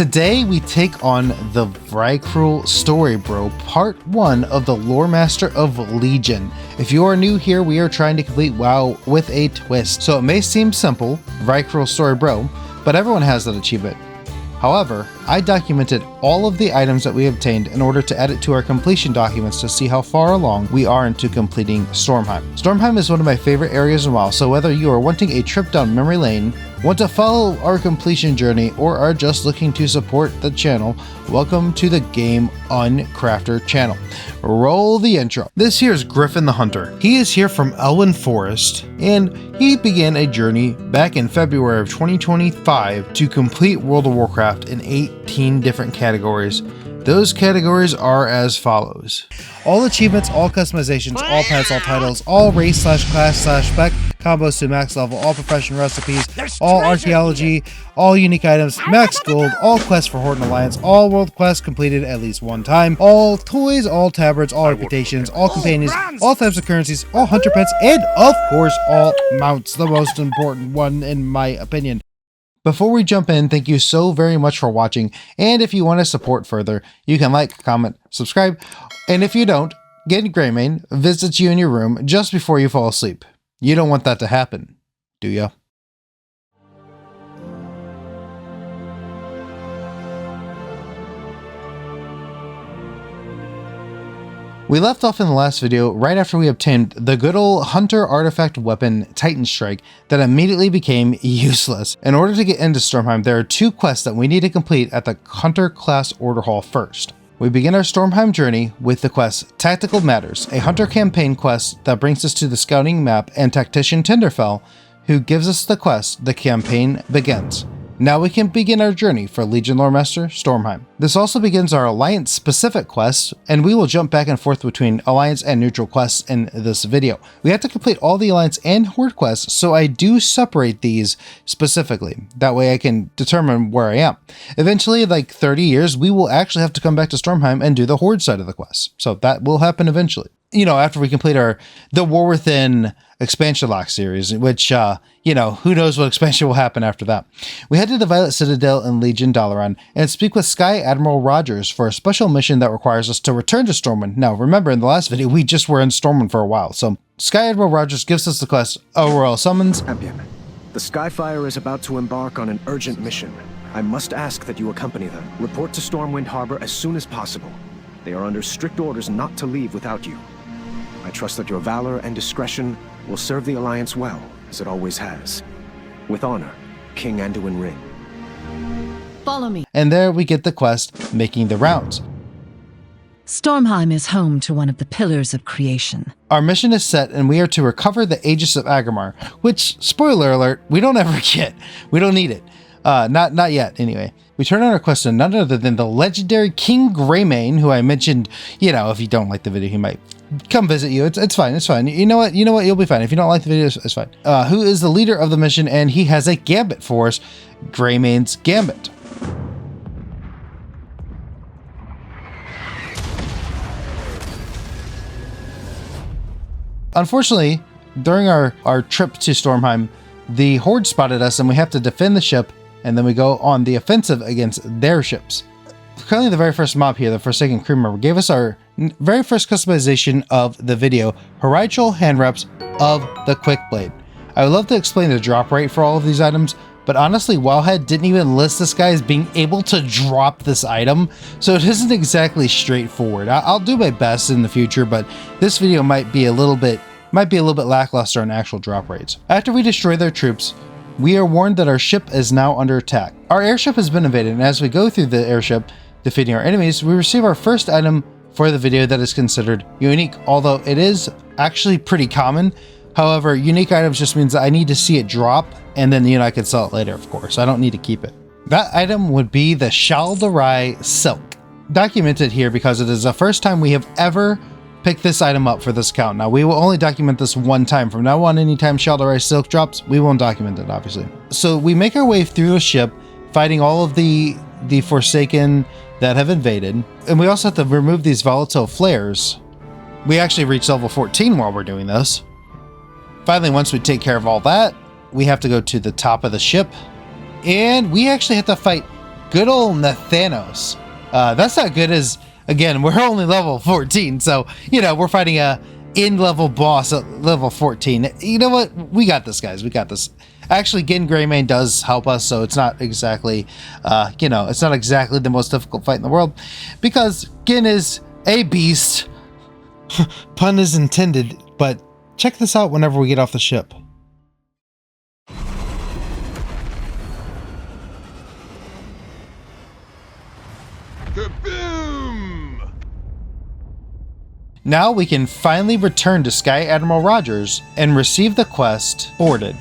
Today we take on the Vrykul Story, bro, part 1 of the Loremaster of Legion. If you are new here, we are trying to complete WoW with a twist. So it may seem simple, Vrykul Story, bro, but everyone has that achievement. However, I documented all of the items that we obtained in order to add it to our completion documents to see how far along we are into completing Stormheim. Stormheim is one of my favorite areas in WoW, so whether you are wanting a trip down memory lane, want to follow our completion journey, or are just looking to support the channel, welcome to the Game Uncrafter channel. Roll the intro. This here is Griffin the Hunter. He is here from Elwyn Forest, and he began a journey back in February of 2025 to complete World of Warcraft in 18 different categories. Those categories are as follows: all achievements, all customizations, all pets, all titles, all race / class / spec, combos to max level, all profession recipes, all archaeology, all unique items, max gold, all quests for Horde and Alliance, all world quests completed at least one time, all toys, all tabards, all reputations, all companions, all types of currencies, all hunter pets, and of course all mounts, the most important one in my opinion. Before we jump in, thank you so very much for watching, and if you want to support further, you can like, comment, subscribe, and if you don't, Greymane visits you in your room just before you fall asleep. You don't want that to happen, do ya? We left off in the last video right after we obtained the good old hunter artifact weapon Titan Strike that immediately became useless. In order to get into Stormheim, there are 2 quests that we need to complete at the hunter class order hall first. We begin our Stormheim journey with the quest Tactical Matters, a hunter campaign quest that brings us to the scouting map and tactician Tinderfell, who gives us the quest The Campaign Begins. Now we can begin our journey for Legion Loremaster Stormheim. This also begins our Alliance specific quests, and we will jump back and forth between Alliance and neutral quests in this video. We have to complete all the Alliance and Horde quests, so I do separate these specifically. That way I can determine where I am. Eventually, like 30 years, we will actually have to come back to Stormheim and do the Horde side of the quest. So that will happen eventually. You know, after we complete the War Within expansion lock series, which, you know, who knows what expansion will happen after that. We head to the Violet Citadel in Legion Dalaran and speak with Sky Admiral Rogers for a special mission that requires us to return to Stormwind. Now, remember in the last video, we just were in Stormwind for a while, so Sky Admiral Rogers gives us the quest, A Royal Summons. Champion, the Skyfire is about to embark on an urgent mission. I must ask that you accompany them. Report to Stormwind Harbor as soon as possible. They are under strict orders not to leave without you. I trust that your valor and discretion will serve the Alliance well, as it always has. With honor, King Anduin Rin. Follow me. And there we get the quest, Making the Rounds. Stormheim is home to one of the pillars of creation. Our mission is set, and we are to recover the Aegis of Aggramar, which, spoiler alert, we don't ever get. We don't need it. Not yet, anyway. We turn on our quest to none other than the legendary King Greymane, who I mentioned, you know, if you don't like the video, he might come visit you. It's fine, it's fine. You know what, you'll be fine. If you don't like the video, it's fine. Who is the leader of the mission, and he has a Gambit for us, Greymane's Gambit. Unfortunately, during our trip to Stormheim, the Horde spotted us and we have to defend the ship, and then we go on the offensive against their ships. Currently the very first mob here, the Forsaken Crew Member, gave us our very first customization of the video, Vrykul hand reps of the Quick Blade. I would love to explain the drop rate for all of these items, but honestly, Wowhead didn't even list this guy as being able to drop this item, so it isn't exactly straightforward. I'll do my best in the future, but this video might be a little bit lackluster on actual drop rates. After we destroy their troops, we are warned that our ship is now under attack. Our airship has been invaded, and as we go through the airship, defeating our enemies, we receive our first item for the video that is considered unique, although it is actually pretty common. However, unique items just means that I need to see it drop, and then, you know, I can sell it later, of course. I don't need to keep it. That item would be the Shaldarai Silk. Documented here because it is the first time we have ever picked this item up for this account. Now, we will only document this one time. From now on, anytime Shaldarai Silk drops, we won't document it, obviously. So we make our way through a ship, fighting all of the Forsaken that have invaded. And we also have to remove these volatile flares. We actually reach level 14 while we're doing this. Finally, once we take care of all that, we have to go to the top of the ship. And we actually have to fight good old Nathanos. That's not good as, again, we're only level 14, so, you know, we're fighting a in-level boss at level 14. You know what? We got this, guys. We got this. Actually, Genn Greymane does help us, so it's not exactly, you know, it's not exactly the most difficult fight in the world, because Genn is a beast. Pun is intended, but check this out whenever we get off the ship. Kaboom! Now we can finally return to Sky Admiral Rogers and receive the quest Boarded.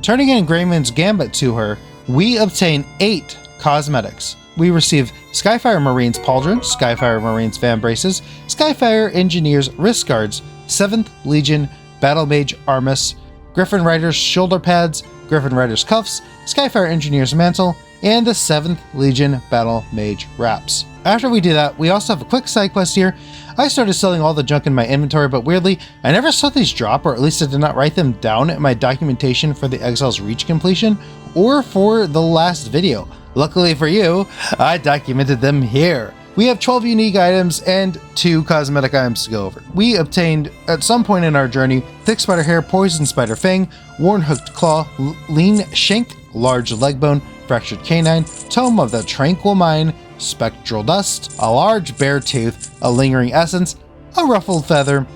Turning in Greymane's Gambit to her, we obtain 8 cosmetics. We receive Skyfire Marine's Pauldron, Skyfire Marine's Van Braces, Skyfire Engineer's Wrist Guards, 7th Legion Battle Mage Armis, Griffin Rider's Shoulder Pads, Griffin Rider's Cuffs, Skyfire Engineer's Mantle, and the 7th Legion Battle Mage Wraps. After we do that, we also have a quick side quest here. I started selling all the junk in my inventory, but weirdly, I never saw these drop, or at least I did not write them down in my documentation for the Exile's Reach completion, or for the last video. Luckily for you, I documented them here. We have 12 unique items and 2 cosmetic items to go over. We obtained, at some point in our journey, Thick Spider Hair, Poison Spider Fang, Worn Hooked Claw, Lean Shank, Large Leg Bone, Fractured Canine, Tome of the Tranquil Mind, Spectral Dust, a Large Bear Tooth, a Lingering Essence, a Ruffled Feather,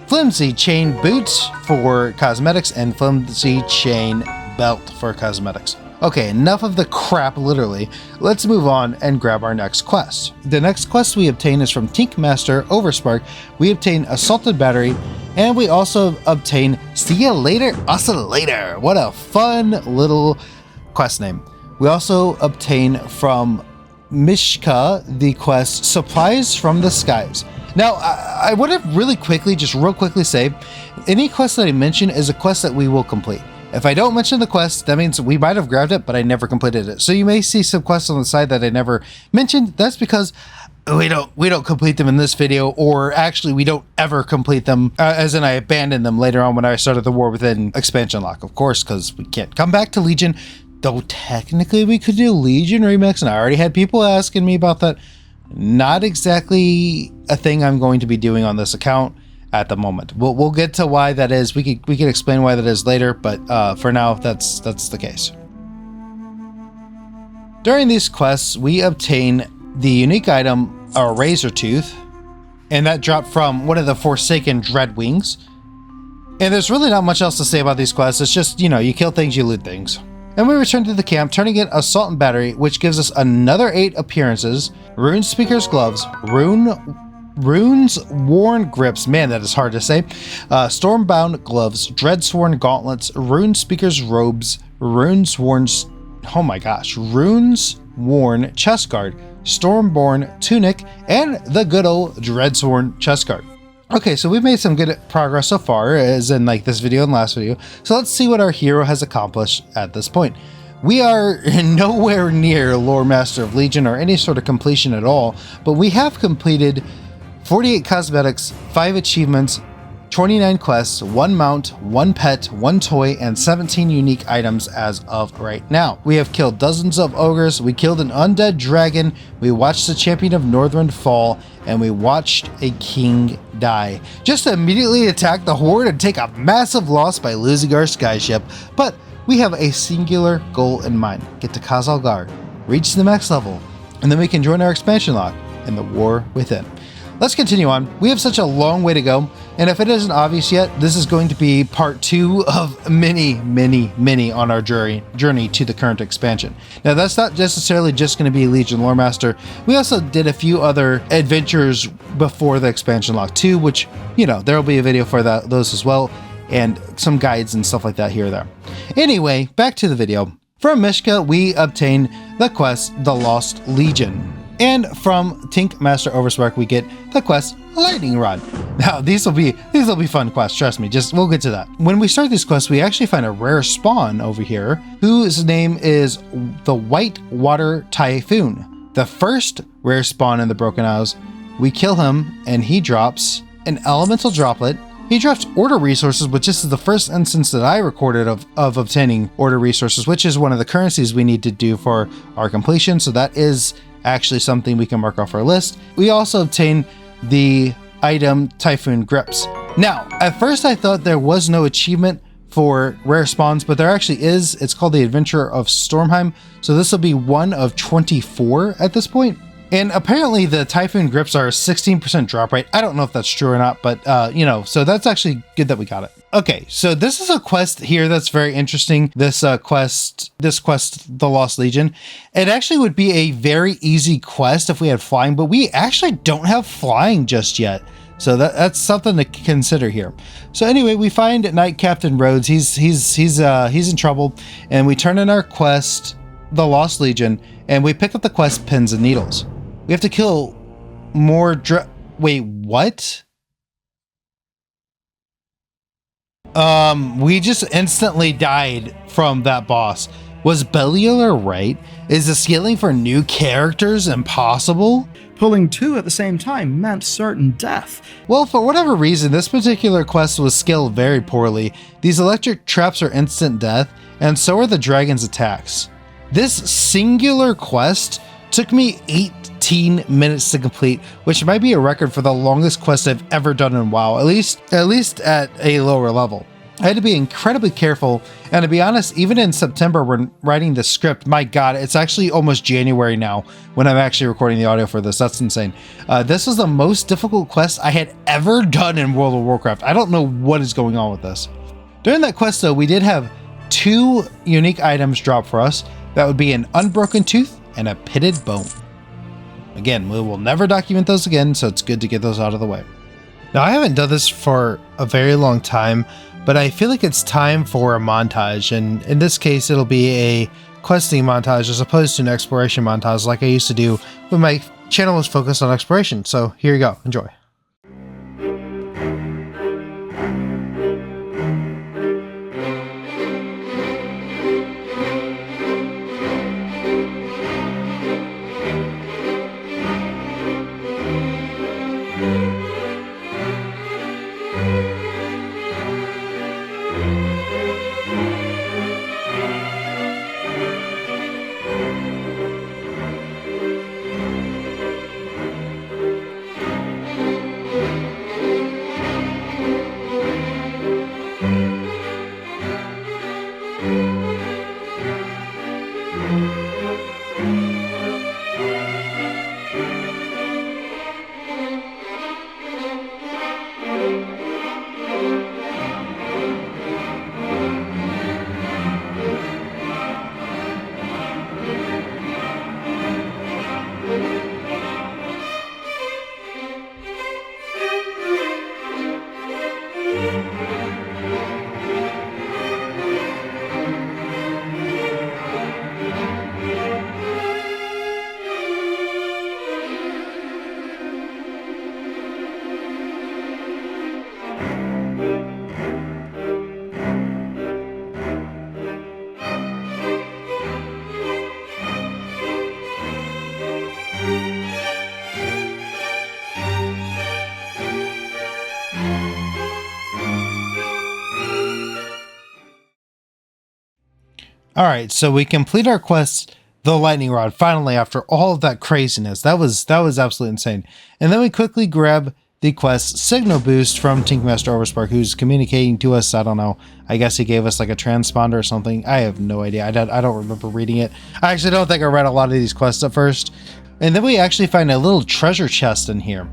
Flimsy Chain Boots for cosmetics, and Flimsy Chain Belt for cosmetics. Okay, enough of the crap, literally. Let's move on and grab our next quest. The next quest we obtain is from Tankmaster Overspark. We obtain Assaulted Battery, and we also obtain See Ya Later, Oscillator. What a fun little quest name. We also obtain from Mishka the quest Supplies from the Skies. Now, I want to really quickly, just real quickly say, any quest that I mention is a quest that we will complete. If I don't mention the quest, that means we might have grabbed it, but I never completed it. So you may see some quests on the side that I never mentioned. That's because we don't complete them in this video, or actually we don't ever complete them, as in I abandoned them later on when I started the War Within expansion lock, of course, because we can't come back to Legion. Though technically we could do Legion Remix, and I already had people asking me about that. Not exactly a thing I'm going to be doing on this account at the moment. We'll get to why that is. We can explain why that is later, but for now, that's the case. During these quests, we obtain the unique item, a Razor Tooth, and that dropped from one of the Forsaken Dreadwings. And there's really not much else to say about these quests. It's just, you know, you kill things, you loot things. And we return to the camp, turning in Assault and Battery, which gives us another 8 appearances, Rune Speaker's Gloves, Runes Worn Grips, man, that is hard to say, Stormbound Gloves, Dreadsworn Gauntlets, Rune Speaker's Robes, Runes Worn Chest Guard, Stormborn Tunic, and the good old Dreadsworn Chest Guard. Okay, so we've made some good progress so far, as in like this video and last video. So let's see what our hero has accomplished at this point. We are nowhere near Loremaster of Legion or any sort of completion at all, but we have completed 48 cosmetics, 5 achievements, 29 quests, 1 mount, 1 pet, 1 toy, and 17 unique items as of right now. We have killed dozens of ogres, we killed an undead dragon, we watched the champion of Northrend fall, and we watched a king die. Just to immediately attack the Horde and take a massive loss by losing our skyship, but we have a singular goal in mind: get to Khazalgar, reach the max level, and then we can join our expansion lock in the War Within. Let's continue on. We have such a long way to go, and if it isn't obvious yet, this is going to be part 2 of many on our journey to the current expansion. Now, that's not necessarily just going to be Legion Loremaster. We also did a few other adventures before the expansion lock 2, which, you know, there will be a video for those as well, and some guides and stuff like that here or there. Anyway, back to the video. From Mishka, we obtain the quest, The Lost Legion. And from Tankmaster Overspark, we get the quest Lightning Rod. Now, these will be fun quests, trust me, we'll get to that. When we start this quest, we actually find a rare spawn over here, whose name is the White Water Typhoon. The first rare spawn in the Broken Isles. We kill him, and he drops an elemental droplet, he drops order resources, which this is the first instance that I recorded of obtaining order resources, which is one of the currencies we need to do for our completion. So that is actually something we can mark off our list. We also obtain the item Typhoon Grips. Now, at first I thought there was no achievement for rare spawns, but there actually is. It's called the Adventurer of Stormheim. So this will be one of 24 at this point. And apparently the Typhoon Grips are a 16% drop rate. I don't know if that's true or not, but so that's actually good that we got it. Okay, so this is a quest here that's very interesting. This quest, The Lost Legion. It actually would be a very easy quest if we had flying, but we actually don't have flying just yet. So that's something to consider here. So anyway, we find Knight Captain Rhodes. He's in trouble, and we turn in our quest, The Lost Legion, and we pick up the quest Pins and Needles. We have to kill more wait, what? We just instantly died from that boss. Was Belial right? Is the scaling for new characters impossible? Pulling two at the same time meant certain death. Well, for whatever reason, this particular quest was scaled very poorly. These electric traps are instant death, and so are the dragon's attacks. This singular quest took me 18 minutes to complete, which might be a record for the longest quest I've ever done in WoW, at least at a lower level. I had to be incredibly careful, and to be honest, even in September when writing the script, my god, it's actually almost January now when I'm actually recording the audio for this. That's insane. This was the most difficult quest I had ever done in World of Warcraft. I don't know what is going on with this. During that quest though, we did have 2 unique items drop for us. That would be an Unbroken Tooth and a Pitted Bone. Again, we will never document those again, so it's good to get those out of the way. Now, I haven't done this for a very long time, but I feel like it's time for a montage, and in this case, it'll be a questing montage as opposed to an exploration montage like I used to do when my channel was focused on exploration. So here you go, enjoy. All right, so we complete our quest, the Lightning Rod, finally, after all of that craziness. That was absolutely insane. And then we quickly grab the quest Signal Boost from Tankmaster Overspark, who's communicating to us. I don't know. I guess he gave us like a transponder or something. I have no idea. I don't remember reading it. I actually don't think I read a lot of these quests at first. And then we actually find a little treasure chest in here.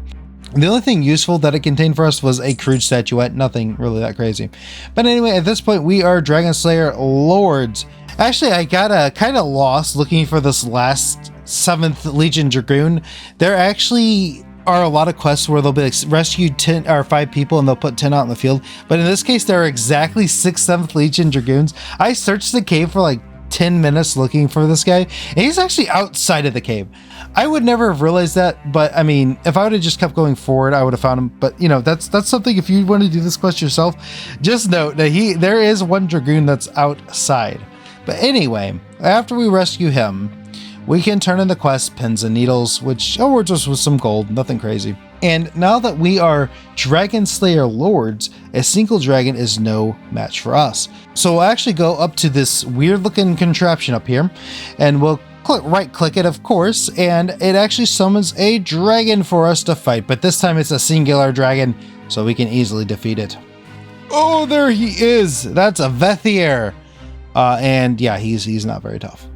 The only thing useful that it contained for us was a crude statuette. Nothing really that crazy. But anyway, at this point, we are Dragon Slayer Lords. Actually, I got kind of lost looking for this last 7th Legion Dragoon. There actually are a lot of quests where they'll be like, rescue 10 or 5 people and they'll put 10 out in the field. But in this case, there are exactly 6 7th Legion Dragoons. I searched the cave for like 10 minutes looking for this guy, and he's actually outside of the cave. I would never have realized that, but I mean, if I would have just kept going forward, I would have found him. But you know, that's something. If you want to do this quest yourself, just note that there is one Dragoon that's outside. But anyway, after we rescue him, we can turn in the quest Pins and Needles, which awards us with some gold, nothing crazy. And now that we are Dragon Slayer Lords, a single dragon is no match for us. So we'll actually go up to this weird looking contraption up here, and we'll right click it, of course, and it actually summons a dragon for us to fight, but this time it's a singular dragon, so we can easily defeat it. Oh, there he is! That's a Vethier! And yeah, he's not very tough.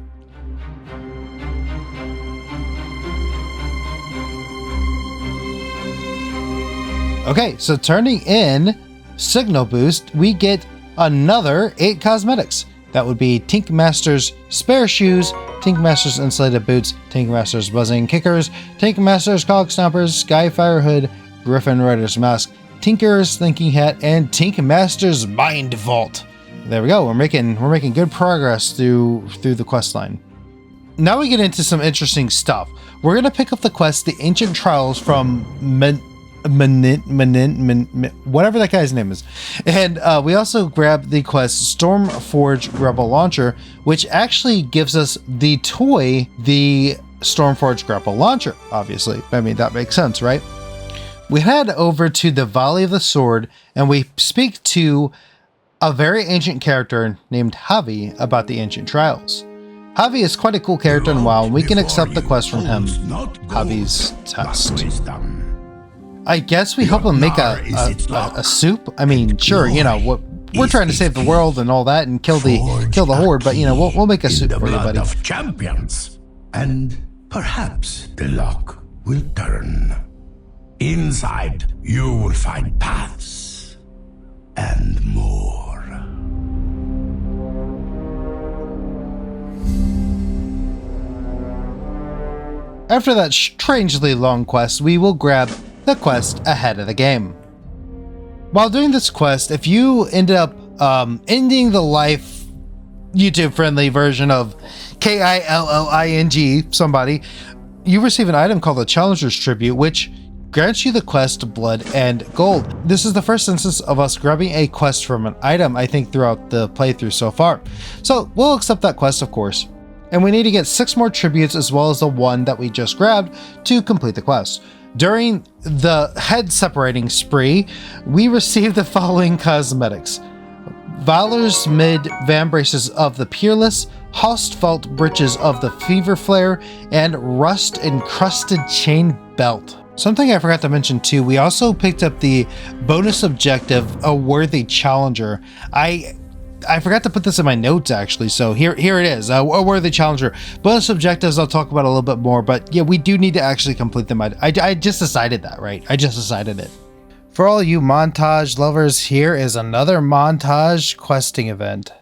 Okay, so turning in Signal Boost, we get another 8 cosmetics. That would be Tink Master's Spare Shoes, Tink Master's Insulated Boots, Tink Master's Buzzing Kickers, Tink Master's Cog Stompers, Skyfire Hood, Griffin Rider's Mask, Tinker's Thinking Hat, and Tink Master's Mind Vault. There we go. We're making good progress through the quest line. Now we get into some interesting stuff. We're gonna pick up the quest, the Ancient Trials from whatever that guy's name is, and we also grab the quest Stormforge Grapple Launcher, which actually gives us the toy, the Stormforge Grapple Launcher. Obviously, I mean that makes sense, right? We head over to the Valley of the Sword, and we speak to a very ancient character named Javi about the Ancient Trials. Javi is quite a cool character in WoW, and we can accept the quest from him. Javi's test. I guess we help him make a soup. I mean, sure, you know, we're trying to save the world and all that, and kill the Horde, but you know, we'll make a soup for you, buddy. Of champions, and perhaps the luck will turn. Inside, you will find paths and more. After that strangely long quest, we will grab the quest ahead of the game. While doing this quest, if you ended up ending the life YouTube-friendly version of Killing somebody, you receive an item called the Challenger's Tribute, which grants you the quest Blood and Gold. This is the first instance of us grabbing a quest from an item, I think, throughout the playthrough so far. So we'll accept that quest, of course. And we need to get 6 more tributes as well as the one that we just grabbed to complete the quest. During the head separating spree, we received the following cosmetics: Valor's Mid Vambraces of the Peerless, Hostfelt Breeches of the Fever Flare, and Rust Encrusted Chain Belt. Something I forgot to mention too, we also picked up the bonus objective, A Worthy Challenger. I forgot to put this in my notes actually, so here it is, a Worthy Challenger. Bonus objectives I'll talk about a little bit more, but yeah, we do need to actually complete them. I just decided that, right? I just decided it. For all you montage lovers, here is another montage questing event.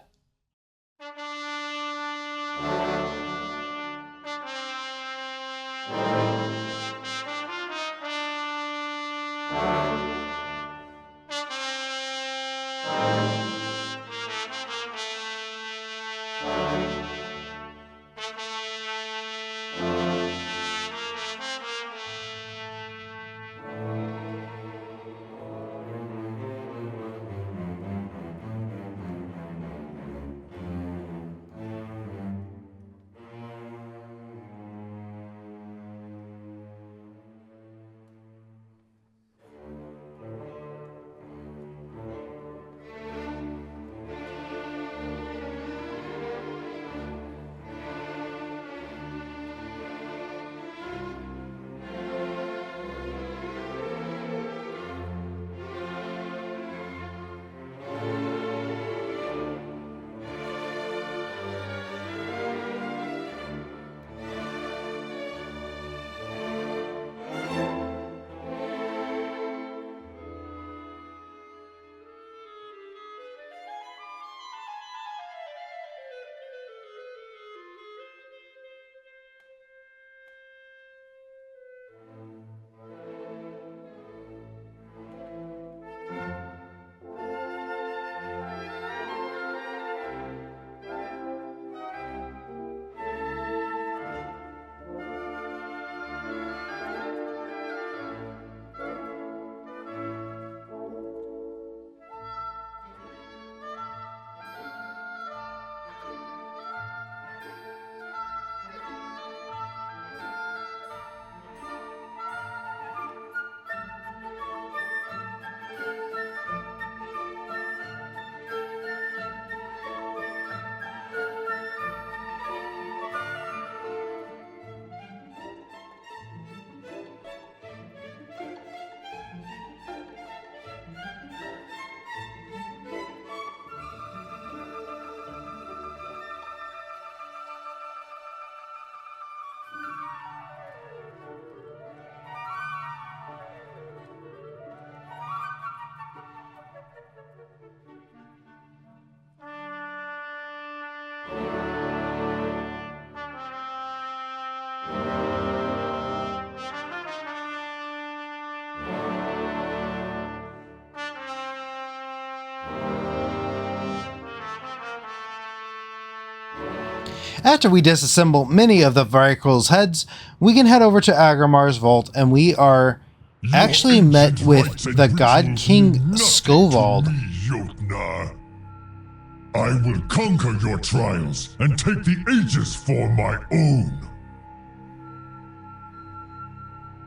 After we disassemble many of the Vrykul's heads, we can head over to Agrimar's vault, and we are actually met with the God King Skovald. I will conquer your trials and take the Aegis for my own.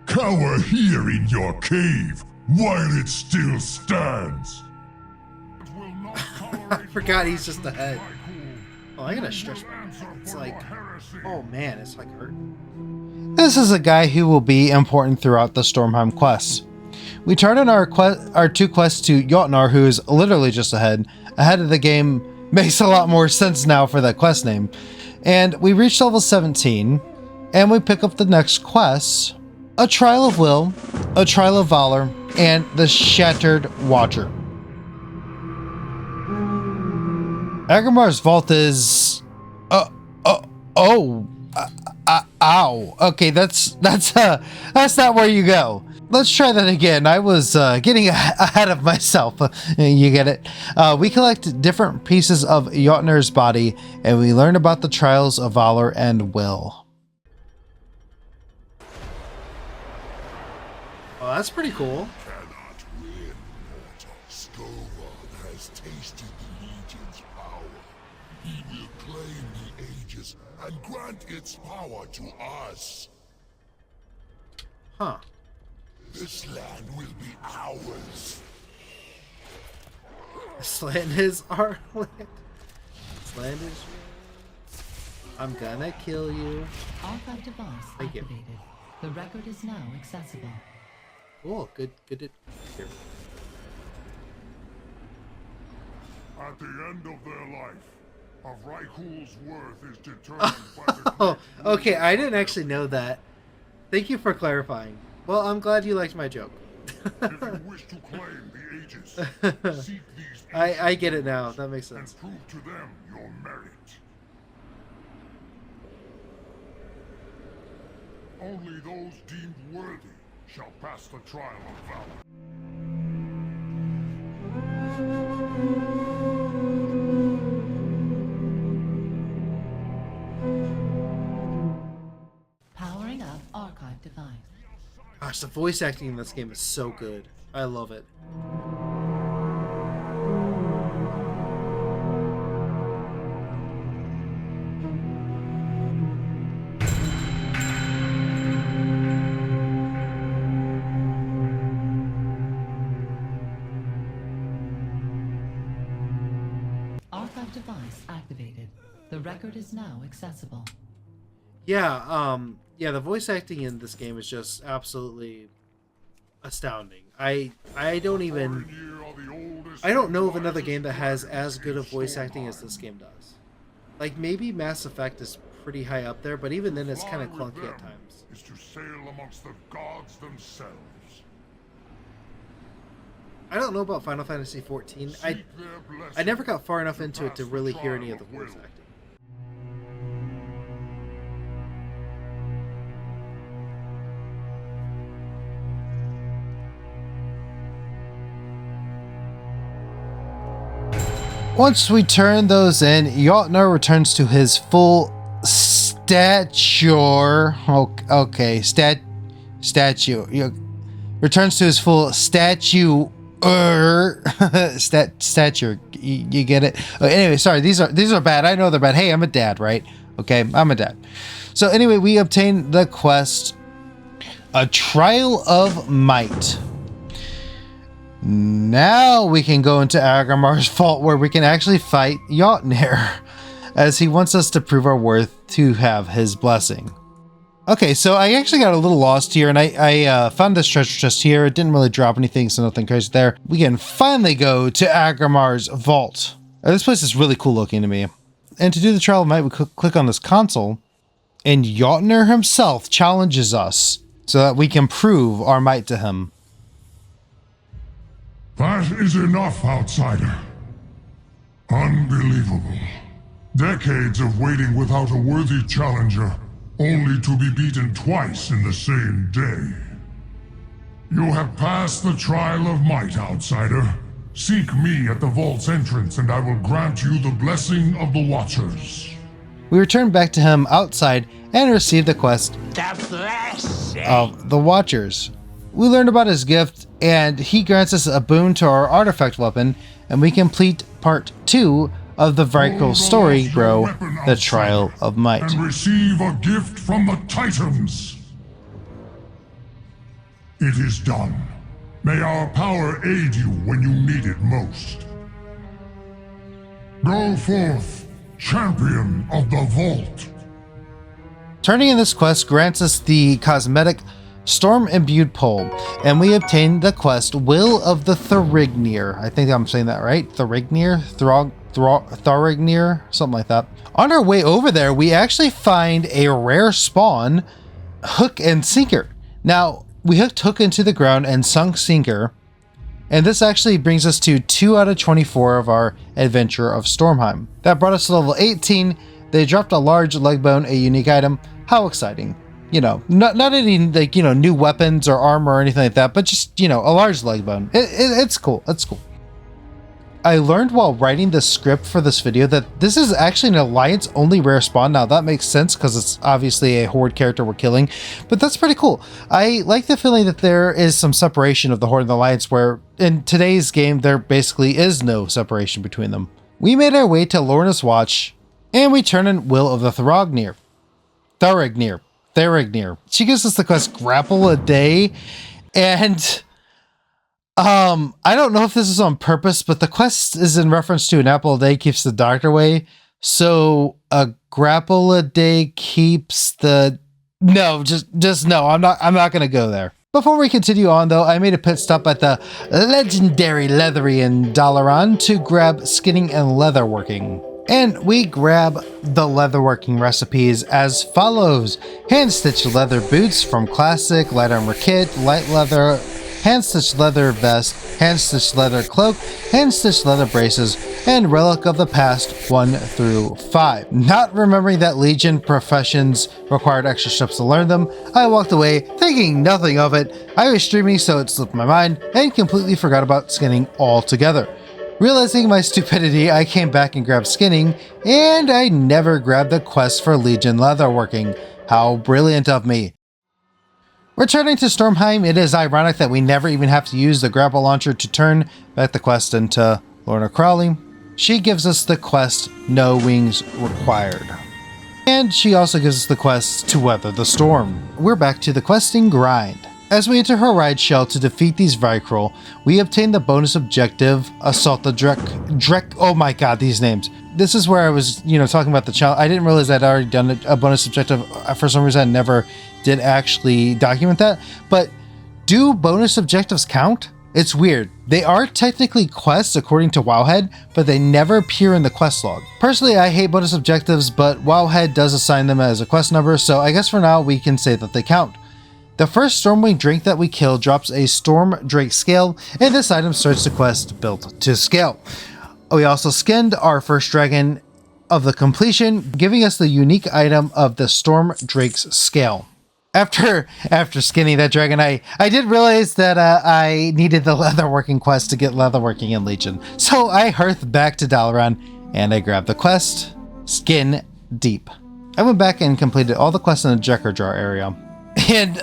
Cower here in your cave while it still stands. I forgot he's just the head. Oh, I gotta stretch my arm. It's like, oh man, it's like hurting. This is a guy who will be important throughout the Stormheim quests. We turn in our two quests to Jotnar, who is literally just ahead of the game. Makes a lot more sense now for that quest name. And we reach level 17, and we pick up the next quests: a Trial of Will, a Trial of Valor, and the Shattered Watcher. Agrimar's vault is... ow. Okay, that's not where you go. Let's try that again. I was getting ahead of myself. You get it? We collect different pieces of Jotnar's body, and we learn about the Trials of Valor and Will. Oh, that's pretty cool. Cannot win, mortal. Skovald has tasted the Legion's power. He will claim the Aegis and grant its power to us. Huh. This land will be ours. This land is our land. This land is yours. I'm gonna kill you. Archive device activated. The record is now accessible. Oh, good here. At the end of their life, a Vrykul's worth is determined by the... Oh, okay, I didn't actually know that. Thank you for clarifying. Well, I'm glad you liked my joke. If you wish to claim the Aegis, seek these I get it now. That makes sense. and prove to them your merit. Only those deemed worthy shall pass the Trial of Valor. Powering up archive device. Gosh, the voice acting in this game is so good. I love it. Archive device activated. The record is now accessible. Yeah, the voice acting in this game is just absolutely astounding. I don't know of another game that has as good of voice acting as this game does. Like, maybe Mass Effect is pretty high up there, but even then it's kind of clunky at times. Is to sail amongst the gods themselves. I don't know about Final Fantasy XIV. I never got far enough into it to really hear any of the voice acting. Once we turn those in, Jotnar returns to his full stature. Okay, statue. Returns to his full stature. Stature. You get it? Anyway, sorry. These are bad. I know they're bad. Hey, I'm a dad, right? Okay, I'm a dad. So anyway, we obtain the quest, a Trial of Might. Now we can go into Agrimar's vault, where we can actually fight Jotnar, as he wants us to prove our worth to have his blessing. Okay, so I actually got a little lost here, and I found this treasure chest here. It didn't really drop anything, so nothing crazy there. We can finally go to Agrimar's vault. This place is really cool looking to me. And to do the Trial of Might, we click on this console, and Jotnar himself challenges us so that we can prove our might to him. That is enough, outsider. Unbelievable. Decades of waiting without a worthy challenger, only to be beaten twice in the same day. You have passed the Trial of Might, outsider. Seek me at the vault's entrance, and I will grant you the blessing of the Watchers. We return back to him outside and receive the quest of the Watchers. We learn about his gift, and he grants us a boon to our artifact weapon, and we complete part 2 of the Vrykul Story, bro, the Trial of Might. And receive a gift from the Titans. It is done. May our power aid you when you need it most. Go forth, champion of the Vault. Turning in this quest grants us the cosmetic Storm-Imbued Pole, and we obtain the quest Will of the Thorignir. I think I'm saying that right. Thorignir? Thorignir? Something like that. On our way over there, we actually find a rare spawn, Hook and Sinker. Now, we hooked Hook into the ground and sunk Sinker, and this actually brings us to 2 out of 24 of our adventure of Stormheim. That brought us to level 18. They dropped a large leg bone, a unique item. How exciting. You know, not any, like, you know, new weapons or armor or anything like that, but just, you know, a large leg bone. It's cool. It's cool. I learned while writing the script for this video that this is actually an Alliance only rare spawn. Now that makes sense because it's obviously a Horde character we're killing, but that's pretty cool. I like the feeling that there is some separation of the Horde and the Alliance, where in today's game there basically is no separation between them. We made our way to Lorna's Watch, and we turn in Will of the Thorignir. She gives us the quest Grapple a Day, and I don't know if this is on purpose, but the quest is in reference to an apple a day keeps the doctor away. So a grapple a day keeps the... No, just no, I'm not gonna go there. Before we continue on though, I made a pit stop at the legendary Leathery in Dalaran to grab skinning and leatherworking. And we grab the leatherworking recipes as follows: hand-stitched leather boots from classic, light armor kit, light leather, hand-stitched leather vest, hand-stitched leather cloak, hand-stitched leather braces, and relic of the past 1 through 5. Not remembering that Legion professions required extra steps to learn them, I walked away thinking nothing of it. I was streaming, so it slipped my mind and completely forgot about skinning altogether. Realizing my stupidity, I came back and grabbed skinning, and I never grabbed the quest for Legion leatherworking. How brilliant of me. Returning to Stormheim, it is ironic that we never even have to use the grapple launcher to turn back the quest into Lorna Crowley. She gives us the quest No Wings Required. And she also gives us the quest To Weather the Storm. We're back to the questing grind. As we enter her ride shell to defeat these Vrykul, we obtain the bonus objective, Assault the Drek. Oh my god, these names. This is where I was, talking about the challenge. I didn't realize I'd already done a bonus objective. For some reason, I never did actually document that. But do bonus objectives count? It's weird. They are technically quests according to Wowhead, but they never appear in the quest log. Personally, I hate bonus objectives, but Wowhead does assign them as a quest number, so I guess for now we can say that they count. The first Stormwing drink that we kill drops a Storm Drake scale, and this item starts the quest built to scale. We also skinned our first dragon of the completion, giving us the unique item of the Storm Drake's scale. After skinning that dragon, I did realize that I needed the leatherworking quest to get leatherworking in Legion. So I hearthed back to Dalaran, and I grabbed the quest, Skin Deep. I went back and completed all the quests in the Jekker Jar area. And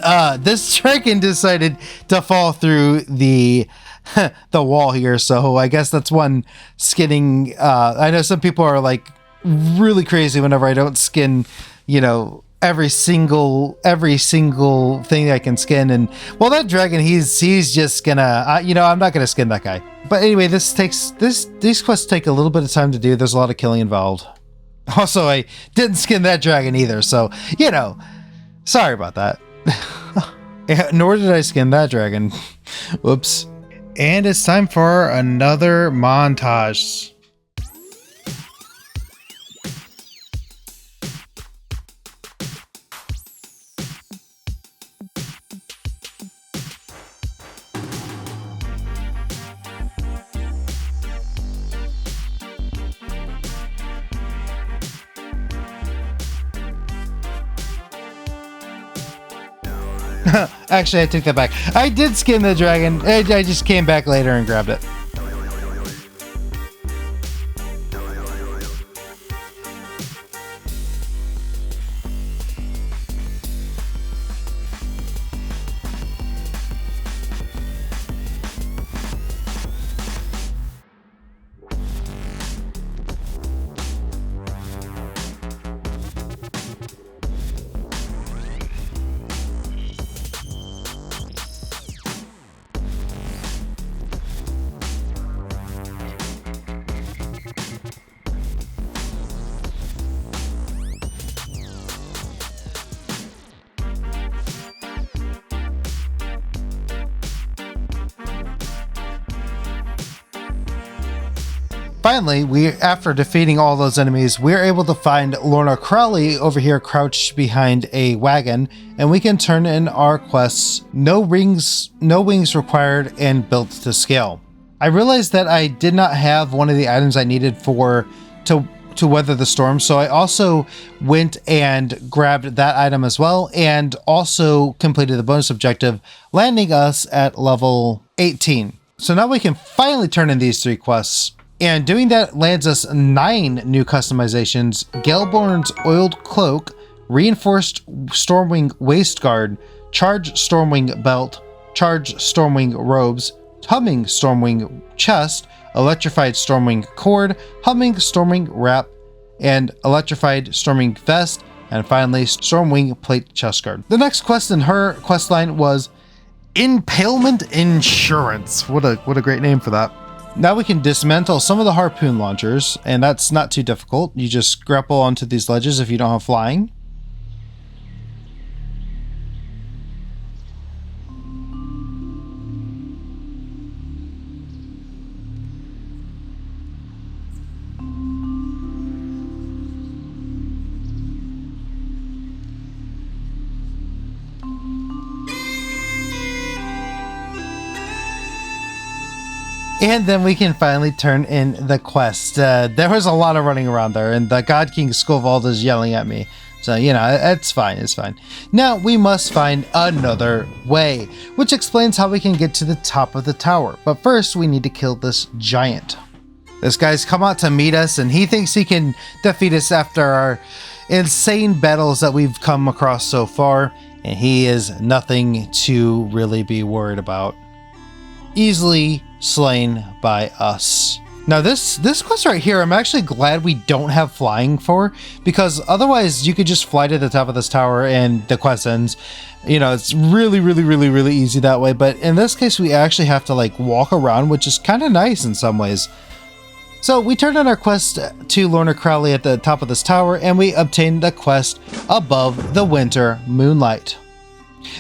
this dragon decided to fall through the wall here, so I guess that's one skinning. I know some people are like really crazy whenever I don't skin, every single thing I can skin. And well, that dragon, he's just gonna, I'm not gonna skin that guy. But anyway, these quests take a little bit of time to do. There's a lot of killing involved. Also, I didn't skin that dragon either, so sorry about that. Nor did I skin that dragon. Whoops. And it's time for another montage. Actually, I take that back. I did skin the dragon. I just came back later and grabbed it. Finally, after defeating all those enemies, we're able to find Lorna Crowley over here crouched behind a wagon, and we can turn in our quests, no wings required, and built to scale. I realized that I did not have one of the items I needed to weather the storm, so I also went and grabbed that item as well, and also completed the bonus objective, landing us at level 18. So now we can finally turn in these 3 quests. And doing that lands us 9 new customizations: Galeborn's Oiled Cloak, Reinforced Stormwing Waistguard, Charged Stormwing Belt, Charged Stormwing Robes, Humming Stormwing Chest, Electrified Stormwing Cord, Humming Stormwing Wrap, and Electrified Stormwing Vest, and finally Stormwing Plate Chestguard. The next quest in her questline was Impalement Insurance. What a great name for that. Now we can dismantle some of the harpoon launchers, and that's not too difficult. You just grapple onto these ledges if you don't have flying. And then we can finally turn in the quest. There was a lot of running around there, and the God King Skovald is yelling at me. So, you know, it's fine, it's fine. Now, we must find another way, which explains how we can get to the top of the tower. But first, we need to kill this giant. This guy's come out to meet us, and he thinks he can defeat us after our insane battles that we've come across so far. And he is nothing to really be worried about. Easily slain by us. Now this quest right here, I'm actually glad we don't have flying for, because otherwise you could just fly to the top of this tower and the quest ends. You know, it's really easy that way, but in this case we actually have to like walk around, which is kind of nice in some ways. So we turned in our quest to Lorna Crowley at the top of this tower, and we obtained the quest Above the Winter Moonlight.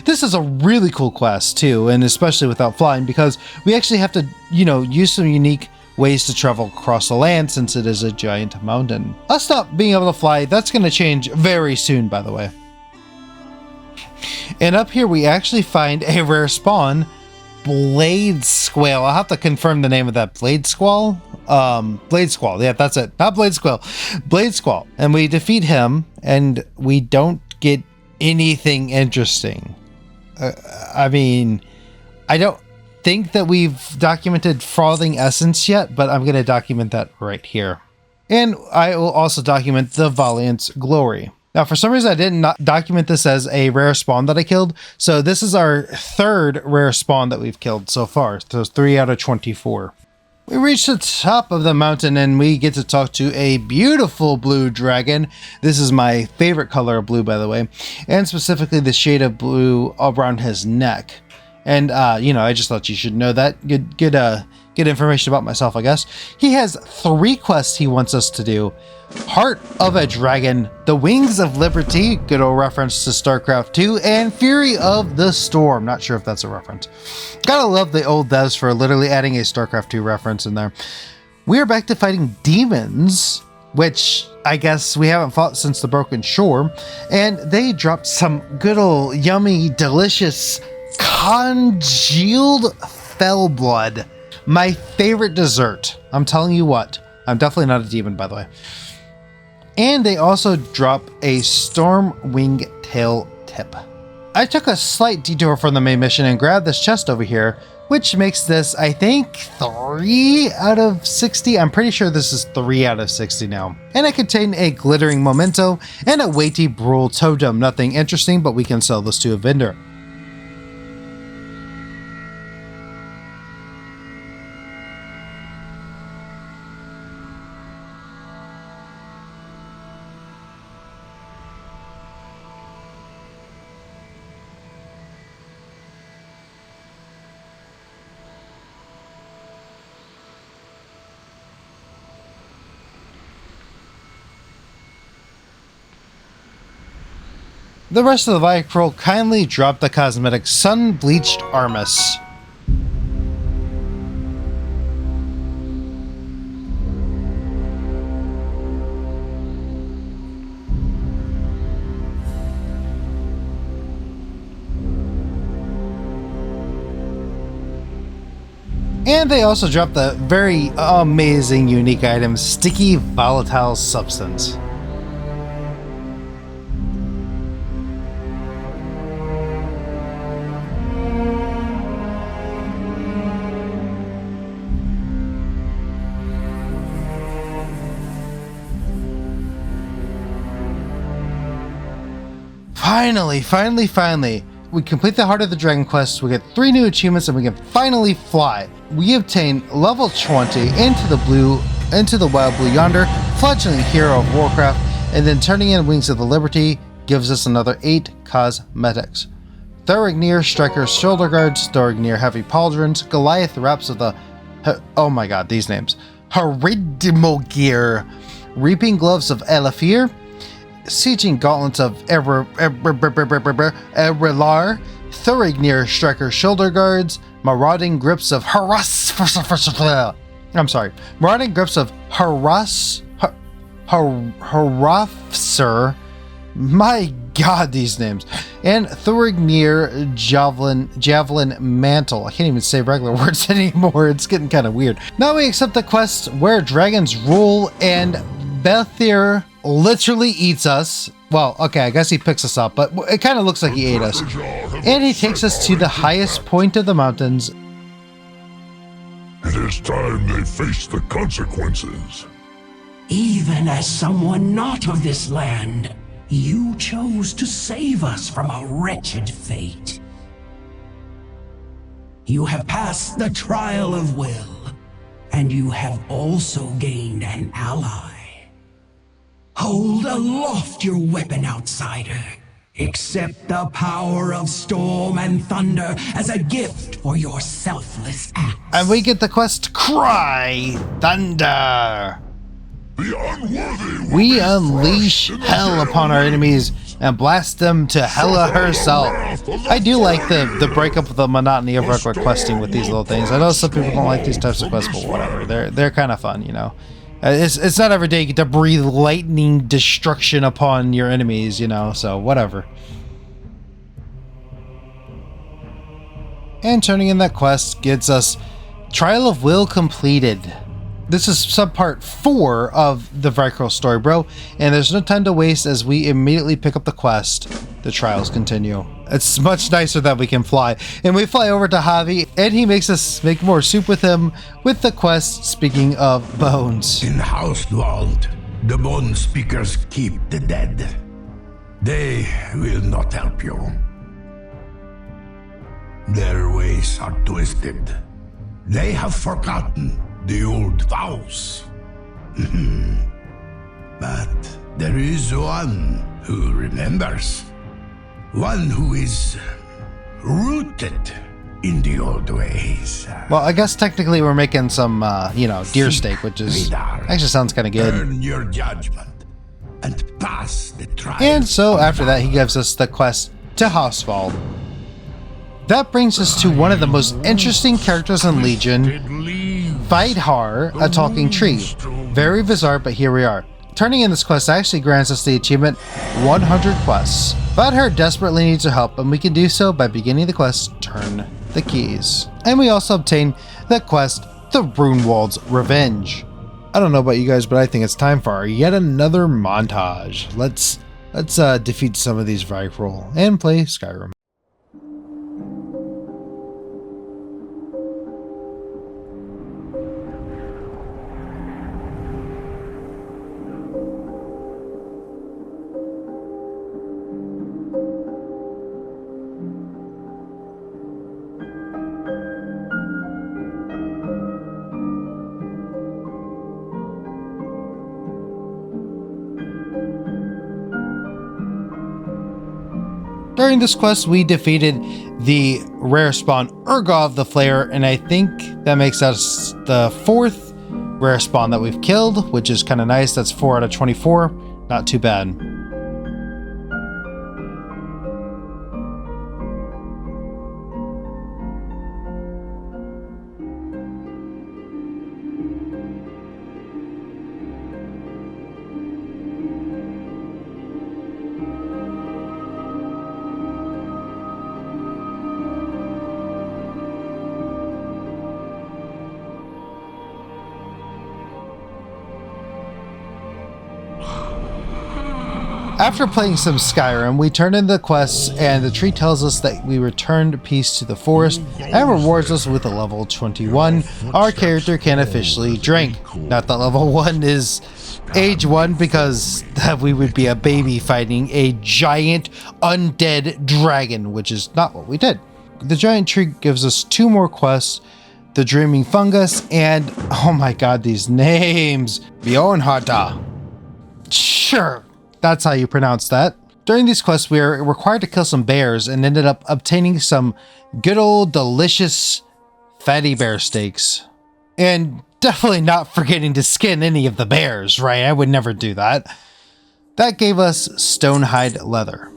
This is a really cool quest too, and especially without flying, because we actually have to, you know, use some unique ways to travel across the land since it is a giant mountain. Us not being able to fly, that's going to change very soon, by the way. And up here we actually find a rare spawn, Blade Squall. I'll have to confirm the name of that. Blade Squall? Blade Squall. Yeah, that's it. Not Blade Squall. Blade Squall. And we defeat him, and we don't get anything interesting. I mean, I don't think that we've documented Frothing Essence yet, but I'm going to document that right here. And I will also document the Valiant's Glory. Now, for some reason, I did not document this as a rare spawn that I killed. So this is our 3rd rare spawn that we've killed so far. So 3 out of 24. We reach the top of the mountain and we get to talk to a beautiful blue dragon. This is my favorite color of blue, by the way, and specifically the shade of blue around his neck. And, you know, I just thought you should know that. Good information about myself, I guess. He has 3 quests he wants us to do. Heart of a Dragon, The Wings of Liberty, good old reference to StarCraft 2, and Fury of the Storm. Not sure if that's a reference. Gotta love the old devs for literally adding a StarCraft 2 reference in there. We are back to fighting demons, which I guess we haven't fought since the Broken Shore, and they dropped some good old yummy, delicious congealed fell blood. My favorite dessert. I'm telling you what. I'm definitely not a demon, by the way. And they also drop a Stormwing Tail tip. I took a slight detour from the main mission and grabbed this chest over here, which makes this, I think, 3 out of 60. I'm pretty sure this is 3 out of 60 now. And it contained a glittering memento and a weighty brule totem. Nothing interesting, but we can sell this to a vendor. The rest of the Vrykul kindly dropped the cosmetic Sun Bleached Armus. And they also dropped the very amazing unique item, Sticky Volatile Substance. Finally, we complete the Heart of the Dragon quest, we get 3 new achievements, and we can finally fly. We obtain level 20 into the wild blue yonder, fledgling hero of Warcraft, and then turning in Wings of the Liberty gives us another 8 cosmetics. Thurignir Striker's Shoulder Guards, Thurignir Heavy Pauldrons, Goliath Wraps of the... oh my god, these names. Gear, Reaping Gloves of Elafir, Sieging Gauntlets of Erelar, Thurignir Striker Shoulder Guards, Marauding Grips of Harafsir, my god, these names, and Thurignir Javelin Mantle. I can't even say regular words anymore, it's getting kind of weird. Now we accept the quest Where Dragons Rule, and Bethir literally eats us. Well, okay, I guess he picks us up, but it kind of looks like he ate us. And he takes us to the highest point of the mountains. It is time they face the consequences. Even as someone not of this land, you chose to save us from a wretched fate. You have passed the trial of will, and you have also gained an ally. Hold aloft your weapon, outsider. Accept the power of storm and thunder as a gift for your selfless acts. And we get the quest Cry Thunder. The unworthy We unleash hell upon our enemies and blast them to Hela herself. I do like the breakup of the monotony of regular questing with these little things. I know some people don't like these types of quests, but whatever. They're kind of fun, you know. It's not every day you get to breathe lightning destruction upon your enemies, you know, so whatever. And turning in that quest gets us Trial of Will completed. This is subpart 4 of the Vrykul Story, bro, and there's no time to waste as we immediately pick up the quest. The trials continue. It's much nicer that we can fly. And we fly over to Javi, and he makes us make more soup with him with the quest Speaking of Bones. In Housewald, the bone speakers keep the dead. They will not help you. Their ways are twisted. They have forgotten the old vows. But there is one who remembers. One who is rooted in the old ways. Well, I guess technically we're making some, deer steak, which is actually sounds kind of good. Earn your judgment and pass the trial. And so after that, he gives us the quest to Housewald. That brings us to one of the most interesting characters in Legion, Vidhar, a talking tree. Very bizarre, but here we are. Turning in this quest actually grants us the achievement 100 quests. Vidhar desperately needs our help, and we can do so by beginning the quest Turn the Keys. And we also obtain the quest The Runewald's Revenge. I don't know about you guys, but I think it's time for our yet another montage. Let's defeat some of these Vrykul and play Skyrim. During this quest, we defeated the rare spawn Urgov the Flayer, and I think that makes us the 4th rare spawn that we've killed, which is kind of nice. That's 4 out of 24. Not too bad. After playing some Skyrim, we turn in the quests and the tree tells us that we returned peace to the forest and rewards us with a level 21. Our character can officially drink. Not that level 1 is age 1 because we would be a baby fighting a giant undead dragon, which is not what we did. The giant tree gives us 2 more quests, the dreaming fungus and, oh my god, these names, Bjornhata. Sure. That's how you pronounce that. During these quests, we are required to kill some bears and ended up obtaining some good old delicious fatty bear steaks. And definitely not forgetting to skin any of the bears, right? I would never do that. That gave us stonehide leather.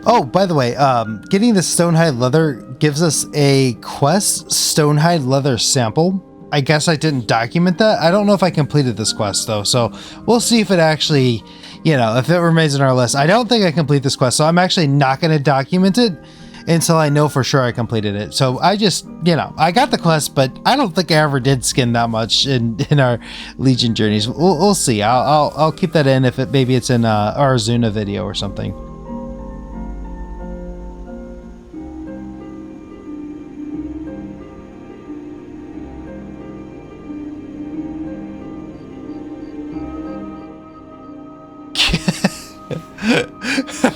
Oh, by the way, getting the stonehide leather gives us a quest stonehide leather sample. I guess I didn't document that. I don't know if I completed this quest though, so we'll see if it actually, if it remains in our list. I don't think I complete this quest, so I'm actually not going to document it until I know for sure I completed it. So I just, I got the quest, but I don't think I ever did skin that much in our Legion journeys. We'll see. I'll keep that in if maybe it's in our Zuna video or something.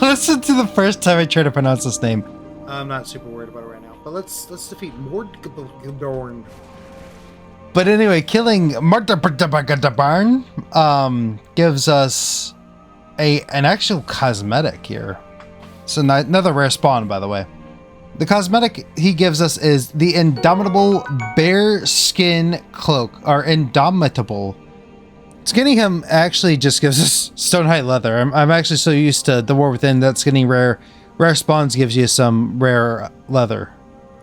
Listen to the first time I try to pronounce this name. I'm not super worried about it right now, but let's defeat Mordgorn. But anyway, killing Mordgorn gives us an actual cosmetic here. So another rare spawn, by the way. The cosmetic he gives us is the Indomitable Bear Skin Cloak, or Indomitable. Skinning him actually just gives us stonehide leather. I'm actually so used to the War Within that skinning rare spawns gives you some rare leather.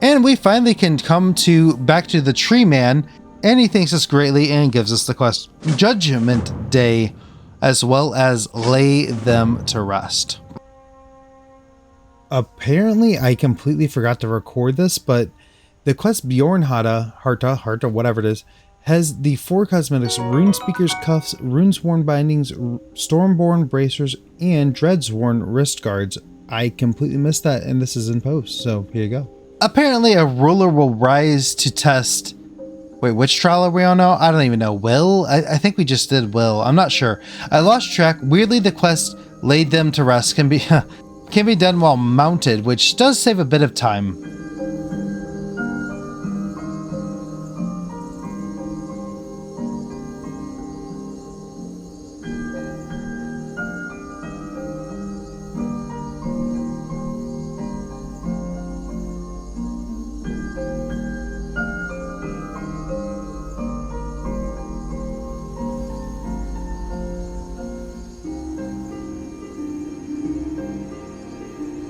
And we finally can come back to the Tree Man, and he thanks us greatly and gives us the quest Judgment Day, as well as Lay Them to Rest. Apparently, I completely forgot to record this, but the quest Bjornhata, whatever it is, has the 4 cosmetics: Rune Speaker's Cuffs, Runesworn Bindings, Stormborn Bracers, and Dreadsworn Wrist Guards. I completely missed that, and this is in post, so here you go. Apparently, a ruler will rise to test... Wait, which trial are we on now? I don't even know. Will? I think we just did Will. I'm not sure. I lost track. Weirdly, the quest Laid Them to Rest can be done while mounted, which does save a bit of time.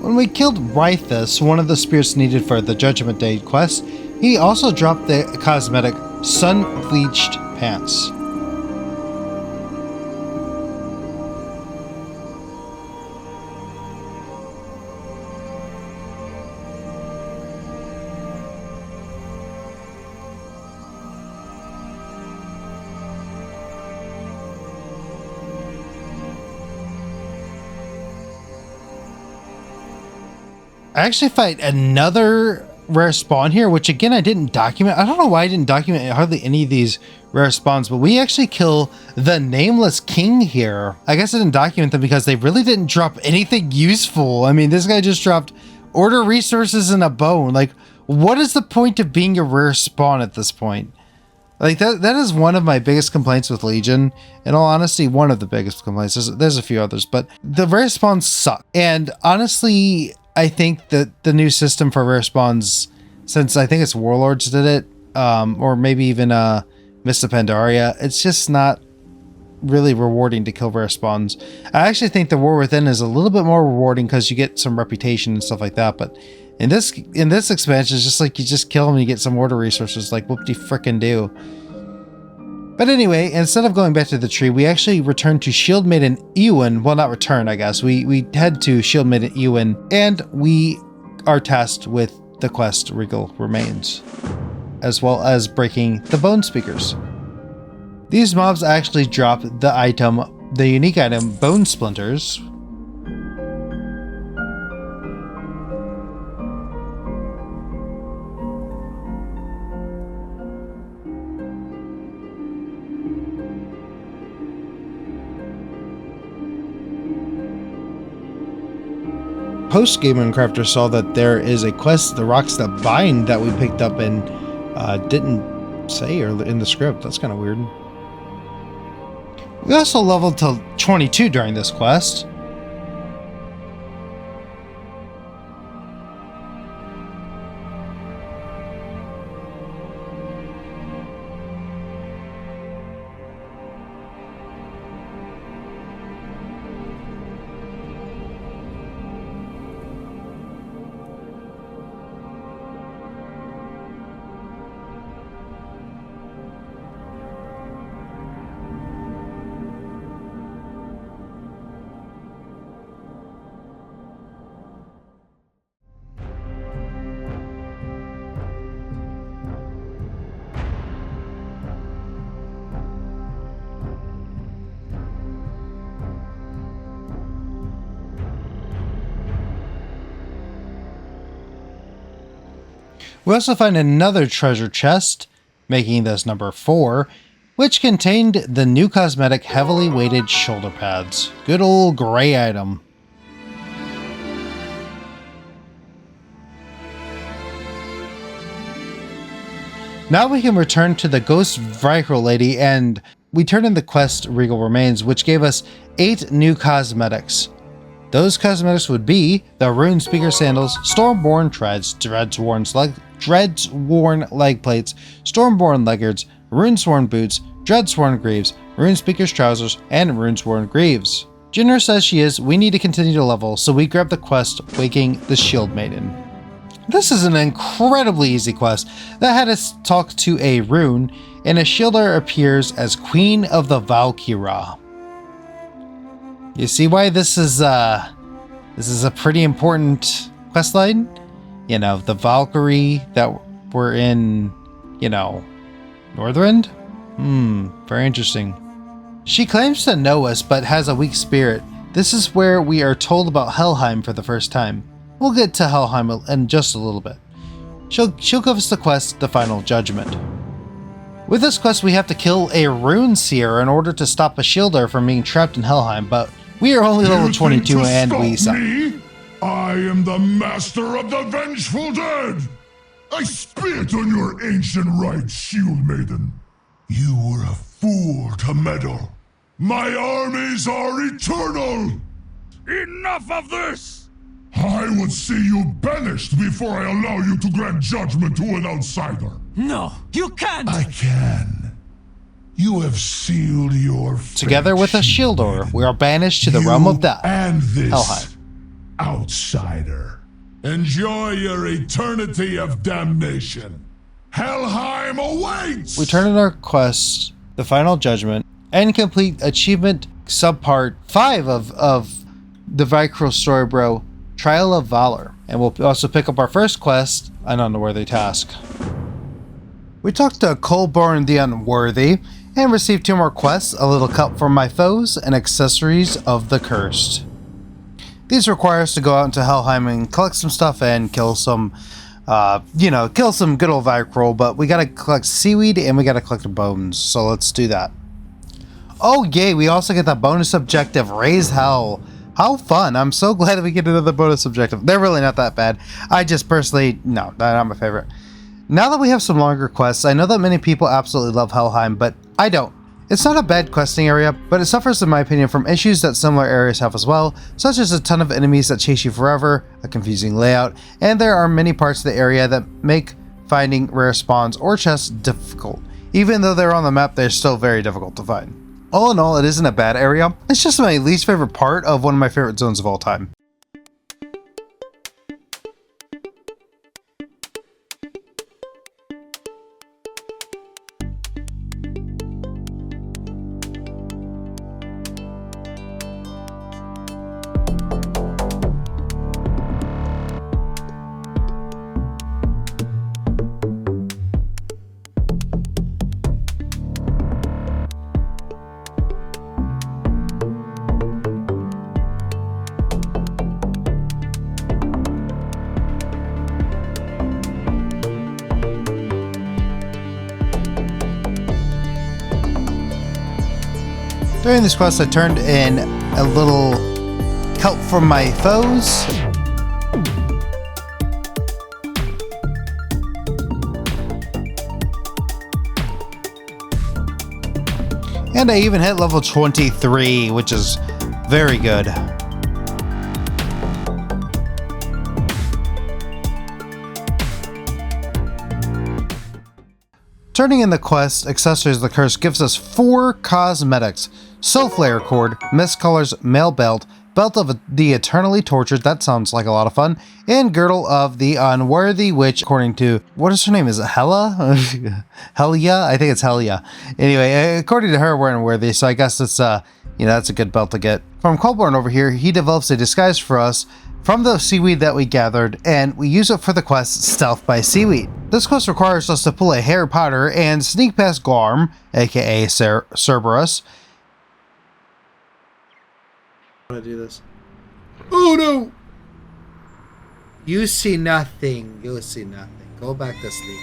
When we killed Rythus, one of the spirits needed for the Judgment Day quest, he also dropped the cosmetic Sun-Bleached Pants. I actually fight another rare spawn here, which again I didn't document. I don't know why I didn't document hardly any of these rare spawns, but we actually kill the Nameless King here. I guess I didn't document them because they really didn't drop anything useful. I mean, this guy just dropped order resources and a bone. Like, what is the point of being a rare spawn at this point? Like, that is one of my biggest complaints with Legion. In all honesty, one of the biggest complaints. There's a few others, but the rare spawns suck. And honestly, I think that the new system for rare spawns, since I think it's Warlords did it, or maybe even Mist of Pandaria, it's just not really rewarding to kill rare spawns. I actually think the War Within is a little bit more rewarding because you get some reputation and stuff like that, but in this expansion, it's just like you just kill them and you get some order resources, like whoop-de-frickin' do. But anyway, instead of going back to the tree, we actually return to Shieldmaiden Ewan. Well, not return, I guess. We head to Shieldmaiden Ewan, and we are tasked with the quest Vrykul Remains, as well as breaking the Bone Speakers. These mobs actually drop the unique item, Bone Splinters. Post-Game Crafter saw that there is a quest, the Rocks That Bind, that we picked up and didn't say or in the script. That's kind of weird. We also leveled to 22 during this quest. We also find another treasure chest, making this number 4, which contained the new cosmetic heavily weighted shoulder pads. Good old gray item. Now we can return to the Ghost Vrykul Lady, and we turn in the quest Vrykul Remains, which gave us 8 new cosmetics. Those cosmetics would be the Rune Speaker Sandals, Stormborn Treads, Dreadsworn Leg Plates, Stormborn Leggards, Runesworn Boots, Dreadsworn Greaves, Rune Speaker's Trousers, and Runesworn Greaves. Generous as she is, we need to continue to level, so we grab the quest Waking the Shieldmaiden. This is an incredibly easy quest that had us talk to a rune, and a shielder appears as Queen of the Valkyra. You see why this is a pretty important questline? You know, the Valkyrie that were in, Northrend? Very interesting. She claims to know us, but has a weak spirit. This is where we are told about Helheim for the first time. We'll get to Helheim in just a little bit. She'll give us the quest, The Final Judgment. With this quest, we have to kill a Rune Seer in order to stop a shielder from being trapped in Helheim, but we are only level 22 and we suck. I am the master of the vengeful dead! I spit on your ancient rights, Shieldmaiden. You were a fool to meddle. My armies are eternal! Enough of this! I would see you banished before I allow you to grant judgment to an outsider. No, you can't! I can. You have sealed your fate. Together with a shielder, we are banished to the realm of death, and this Helheim. Outsider. Enjoy your eternity of damnation. Helheim awaits! We turn in our quest, The Final Judgment, and complete achievement subpart 5 of the Vrykul Story, bro, Trial of Valor. And we'll also pick up our first quest, an unworthy task. We talked to Colborn the Unworthy, and received 2 more quests, a little cup for my foes, and accessories of the cursed. These require us to go out into Helheim and collect some stuff and kill some, kill some good old Vrykul, but we gotta collect seaweed and we gotta collect bones, so let's do that. Oh yay, we also get the bonus objective, Raise Hell. How fun. I'm so glad that we get another bonus objective. They're really not that bad. I just personally, no, not my favorite. Now that we have some longer quests, I know that many people absolutely love Helheim, but I don't. It's not a bad questing area, but it suffers in my opinion from issues that similar areas have as well, such as a ton of enemies that chase you forever, a confusing layout, and there are many parts of the area that make finding rare spawns or chests difficult. Even though they're on the map, they're still very difficult to find. All in all, it isn't a bad area. It's just my least favorite part of one of my favorite zones of all time. During this quest, I turned in a little help from my foes. And I even hit level 23, which is very good. Turning in the quest, Accessories of the Curse gives us 4 cosmetics. Soul Flare Cord, Mist Color's Mail Belt, Belt of the Eternally Tortured, that sounds like a lot of fun, and Girdle of the Unworthy, which according to, what is her name, is it Hella? Helia? I think it's Helia. Anyway, according to her, we're unworthy, so I guess it's, that's a good belt to get. From Colborn over here, he develops a disguise for us from the seaweed that we gathered, and we use it for the quest Stealth by Seaweed. This quest requires us to pull a Harry Potter and sneak past Garm, aka Cerberus. I want to do this. Oh no! You see nothing. You see nothing. Go back to sleep.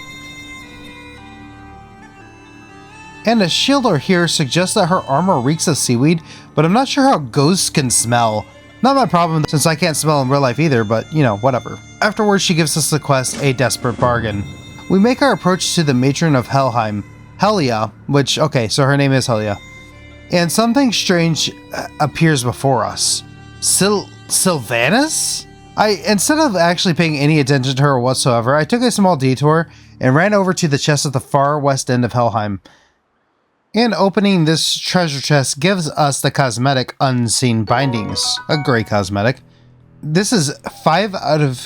And a shielder here suggests that her armor reeks of seaweed, but I'm not sure how ghosts can smell. Not my problem since I can't smell in real life either, but whatever. Afterwards, she gives us the quest, A Desperate Bargain. We make our approach to the matron of Helheim, Helia, which, okay, so her name is Helia. And something strange appears before us. Sylvanas? Instead of actually paying any attention to her whatsoever, I took a small detour and ran over to the chest at the far west end of Helheim. And opening this treasure chest gives us the cosmetic Unseen Bindings, a great cosmetic. This is 5 out of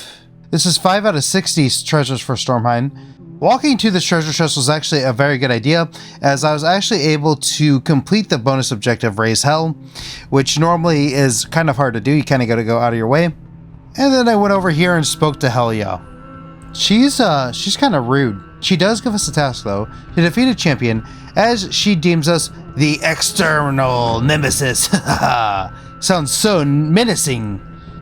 60 treasures for Stormheim. Walking to this treasure chest was actually a very good idea, as I was actually able to complete the bonus objective Raise Hell, which normally is kind of hard to do. You kind of got to go out of your way. And then I went over here and spoke to Helia. She's kind of rude. She does give us a task though, to defeat a champion, as she deems us the external nemesis. Sounds so menacing.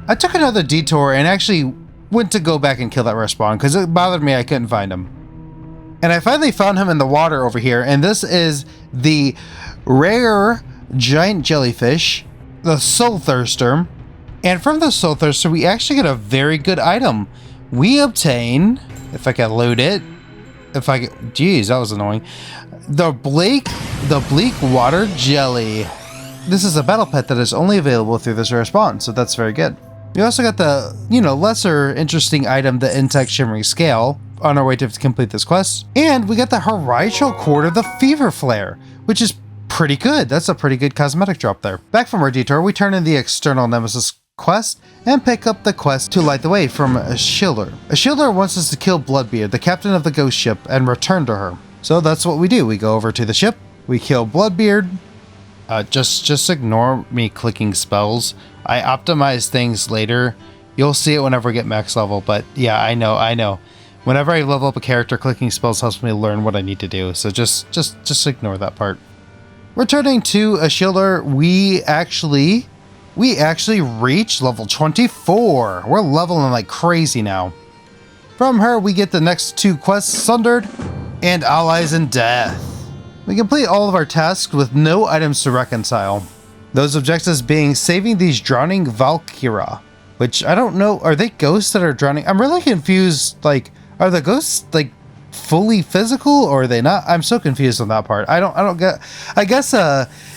I took another detour and actually went to go back and kill that respawn because it bothered me I couldn't find him. And I finally found him in the water over here, and this is the rare giant jellyfish, the Soul Thirster. And from the Soul Thirster, we actually get a very good item. We obtain, if I can load it, geez, that was annoying. The bleak water jelly. This is a battle pet that is only available through this rare spawn, so that's very good. We also got the, lesser interesting item, the Intact Shimmering Scale, on our way to complete this quest. And we got the Horizontal Cord of the Fever Flare, which is pretty good. That's a pretty good cosmetic drop there. Back from our detour, we turn in the External Nemesis quest and pick up the quest to light the way from a shielder. A shielder wants us to kill Bloodbeard, the captain of the ghost ship, and return to her. So that's what we do. We go over to the ship, we kill Bloodbeard. Just ignore me clicking spells. I optimize things later. You'll see it whenever I get max level, but yeah, I know. Whenever I level up a character, clicking spells helps me learn what I need to do, so just ignore that part. Returning to a shielder, we actually reach level 24. We're leveling like crazy now. From her, we get the next 2 quests, Sundered and Allies in Death. We complete all of our tasks with no items to reconcile. Those objectives being saving these drowning Valkyra, which I don't know, are they ghosts that are drowning? I'm really confused, are the ghosts fully physical or are they not? I'm so confused on that part. I don't get, I guess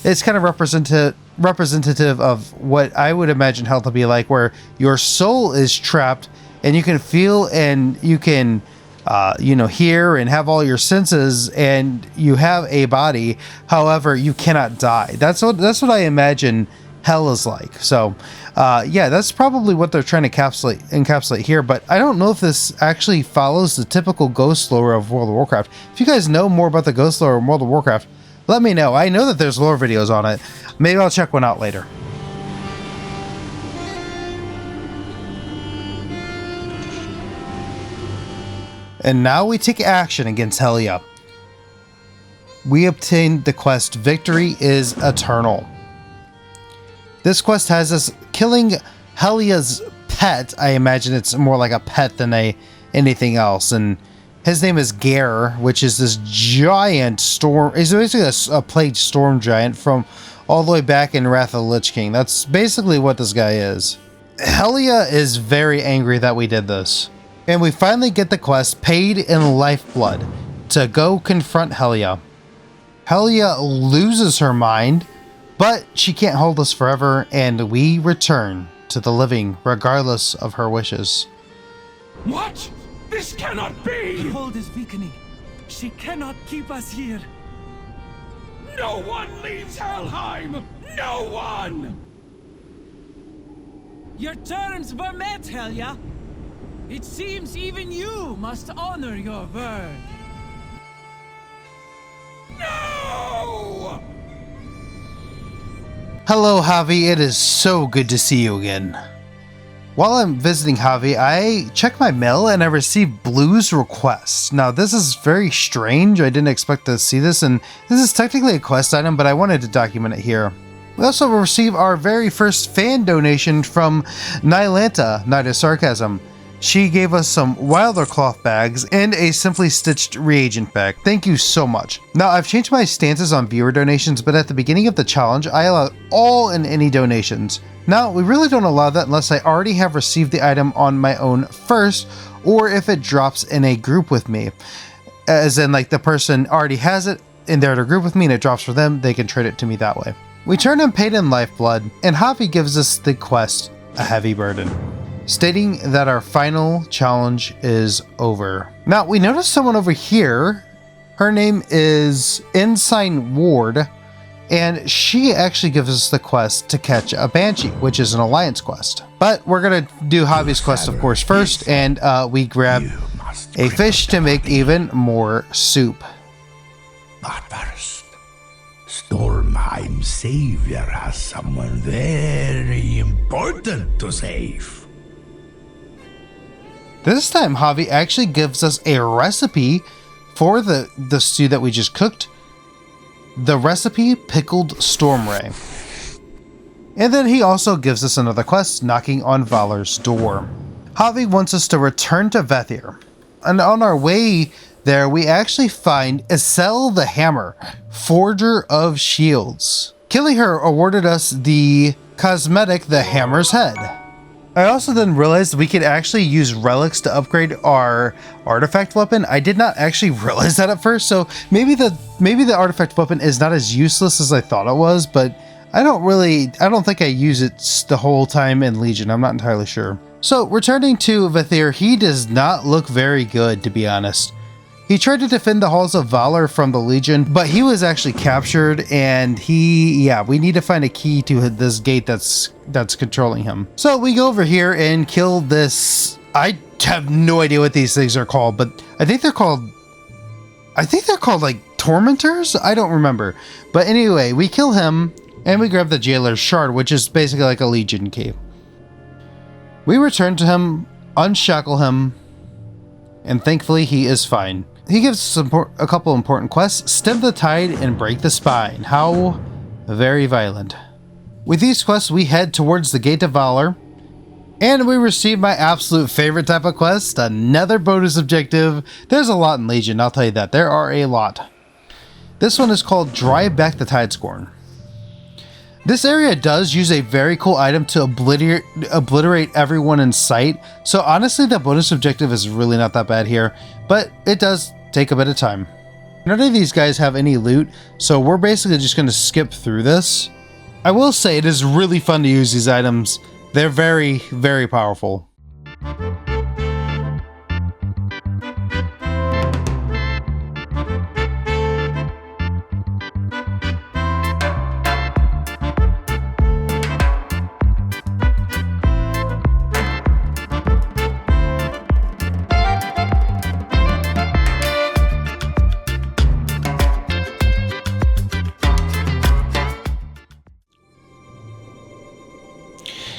it's kind of representative of what I would imagine hell to be like, where your soul is trapped and you can feel and you can hear and have all your senses, and you have a body. However, you cannot die. That's what I imagine hell is like. So, yeah, that's probably what they're trying to encapsulate here. But I don't know if this actually follows the typical ghost lore of World of Warcraft. If you guys know more about the ghost lore of World of Warcraft, let me know. I know that there's lore videos on it. Maybe I'll check one out later. And now we take action against Helia. We obtained the quest Victory is Eternal. This quest has us killing Helia's pet. I imagine it's more like a pet than anything else. And his name is Gare, which is this giant storm. He's basically a plagued storm giant from all the way back in Wrath of the Lich King. That's basically what this guy is. Helia is very angry that we did this. And we finally get the quest Paid in Lifeblood to go confront Helia. Helia loses her mind, but she can't hold us forever, and we return to the living regardless of her wishes. What? This cannot be! The hold is weakening. She cannot keep us here. No one leaves Helheim! No one! Your terms were met, Helia. It seems even you must honor your word. No! Hello, Javi. It is so good to see you again. While I'm visiting Javi, I check my mail and I receive Blue's request. Now, this is very strange. I didn't expect to see this, and this is technically a quest item, but I wanted to document it here. We also receive our very first fan donation from Nylanta, Night of Sarcasm. She gave us some Wilder cloth bags and a Simply Stitched reagent bag. Thank you so much. Now, I've changed my stances on viewer donations, but at the beginning of the challenge, I allow all and any donations. Now, we really don't allow that unless I already have received the item on my own first, or if it drops in a group with me. As in, like, the person already has it in their group with me and it drops for them, they can trade it to me that way. We turn in Paid in Lifeblood, and Javi gives us the quest, A Heavy Burden, stating that our final challenge is over. Now, we notice someone over here. Her name is Ensign Ward, and she actually gives us the quest to catch a Banshee, which is an alliance quest. But we're going to do Javi's quest, of course, first, and we grab a fish to make even more soup. But first, Stormheim's savior has someone very important to save. This time, Javi actually gives us a recipe for the stew that we just cooked. The recipe, Pickled Stormray. And then he also gives us another quest, Knocking on Valor's Door. Javi wants us to return to Vethir. And on our way there, we actually find Isel the Hammer, Forger of Shields. Killing her awarded us the cosmetic, the Hammer's Head. I also then realized we could actually use relics to upgrade our artifact weapon. I did not actually realize that at first, so maybe the artifact weapon is not as useless as I thought it was, but I don't think I use it the whole time in Legion. I'm not entirely sure. So returning to Vethir, he does not look very good, to be honest. He tried to defend the Halls of Valor from the Legion, but he was actually captured, and we need to find a key to this gate that's controlling him. So we go over here and kill this. I have no idea what these things are called, but I think they're called like tormentors. I don't remember. But anyway, we kill him and we grab the Jailer's Shard, which is basically like a Legion key. We return to him, unshackle him, and thankfully he is fine. He gives us a couple important quests: Stem the Tide and Break the Spine. How very violent. With these quests, we head towards the Gate of Valor, and we receive my absolute favorite type of quest, another bonus objective. There's a lot in Legion, I'll tell you that. There are a lot. This one is called Drive Back the Tidescorn. This area does use a very cool item to obliterate everyone in sight, so honestly the bonus objective is really not that bad here, but it does take a bit of time. None of these guys have any loot, so we're basically just going to skip through this. I will say it is really fun to use these items. They're very, very powerful.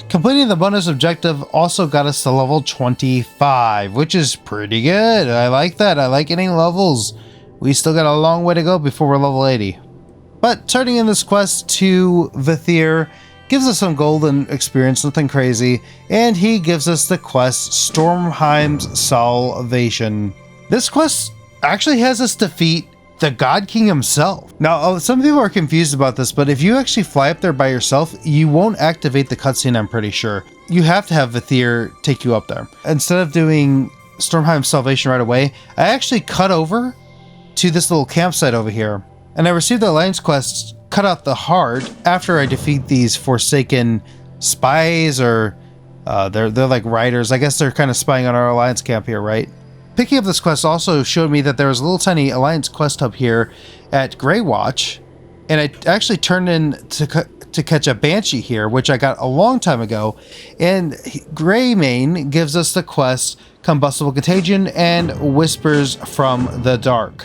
Completing the bonus objective also got us to level 25, which is pretty good. I like that. I like getting levels. We still got a long way to go before we're level 80. But turning in this quest to Vethir gives us some golden experience, nothing crazy, and he gives us the quest Stormheim's Salvation. This quest actually has us defeat the God King himself. Now, some people are confused about this, but if you actually fly up there by yourself, you won't activate the cutscene, I'm pretty sure. You have to have Vathir take you up there. Instead of doing Stormheim Salvation right away, I actually cut over to this little campsite over here, and I received the Alliance quest, Cut Out the Heart, after I defeat these Forsaken spies, or they're like riders. I guess they're kind of spying on our Alliance camp here, right? Picking up this quest also showed me that there was a little tiny Alliance quest hub here at Greywatch, and I actually turned in to catch a Banshee here, which I got a long time ago, and Greymane gives us the quest Combustible Contagion and Whispers from the Dark.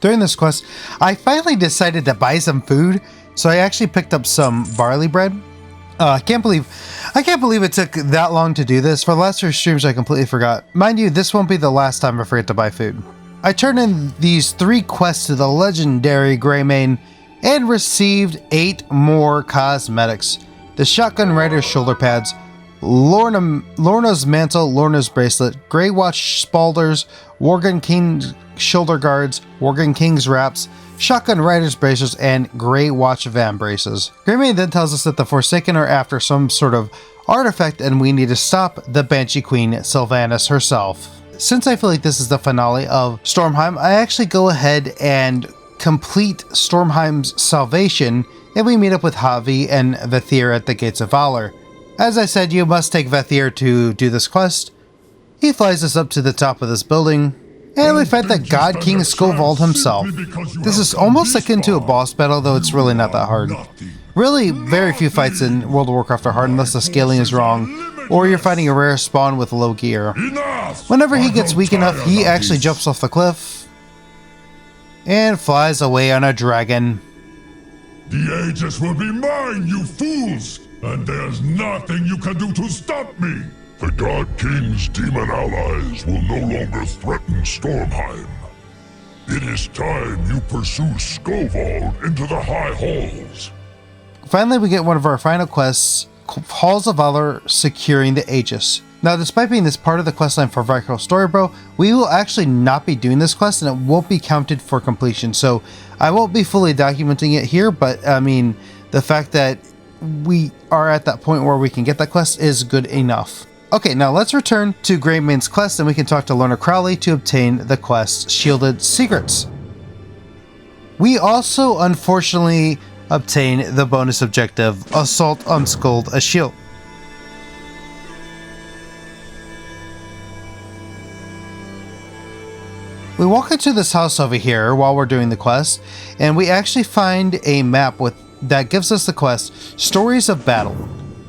During this quest, I finally decided to buy some food, so I actually picked up some barley bread. I can't believe it took that long to do this. For the last 2 streams, I completely forgot. Mind you, this won't be the last time I forget to buy food. I turned in these 3 quests to the legendary Greymane and received 8 more cosmetics. The Shotgun Rider's shoulder pads, Lorna's mantle, Lorna's bracelet, Greywatch spalders, Worgen King's shoulder guards, Worgen King's wraps, Shotgun Rider's braces, and Greywatch van braces. Greymane then tells us that the Forsaken are after some sort of artifact and we need to stop the Banshee Queen, Sylvanas herself. Since I feel like this is the finale of Stormheim, I actually go ahead and complete Stormheim's salvation, and we meet up with Javi and Vathir at the Gates of Valor. As I said, you must take Vathir to do this quest. He flies us up to the top of this building, and we fight the God King Skovald himself. This is almost akin to a boss battle, though it's really not that hard. Really, very few fights in World of Warcraft are hard unless the scaling is wrong, or you're fighting a rare spawn with low gear. Whenever he gets weak enough, he actually jumps off the cliff and flies away on a dragon. The Aegis will be mine, you fools! And there's nothing you can do to stop me! The God King's demon allies will no longer threaten Stormheim. It is time you pursue Skovald into the High Halls. Finally, we get one of our final quests, Halls of Valor securing the Aegis. Now, despite being this part of the questline for Vrykul Story, bro, we will actually not be doing this quest and it won't be counted for completion. So I won't be fully documenting it here, but I mean, the fact that we are at that point where we can get that quest is good enough. Okay, now let's return to Greymane's quest and we can talk to Lorna Crowley to obtain the quest's shielded secrets. We also, unfortunately, obtain the bonus objective, Assault Unskulled a Shield. We walk into this house over here while we're doing the quest, and we actually find a map that gives us the quest, Stories of Battle.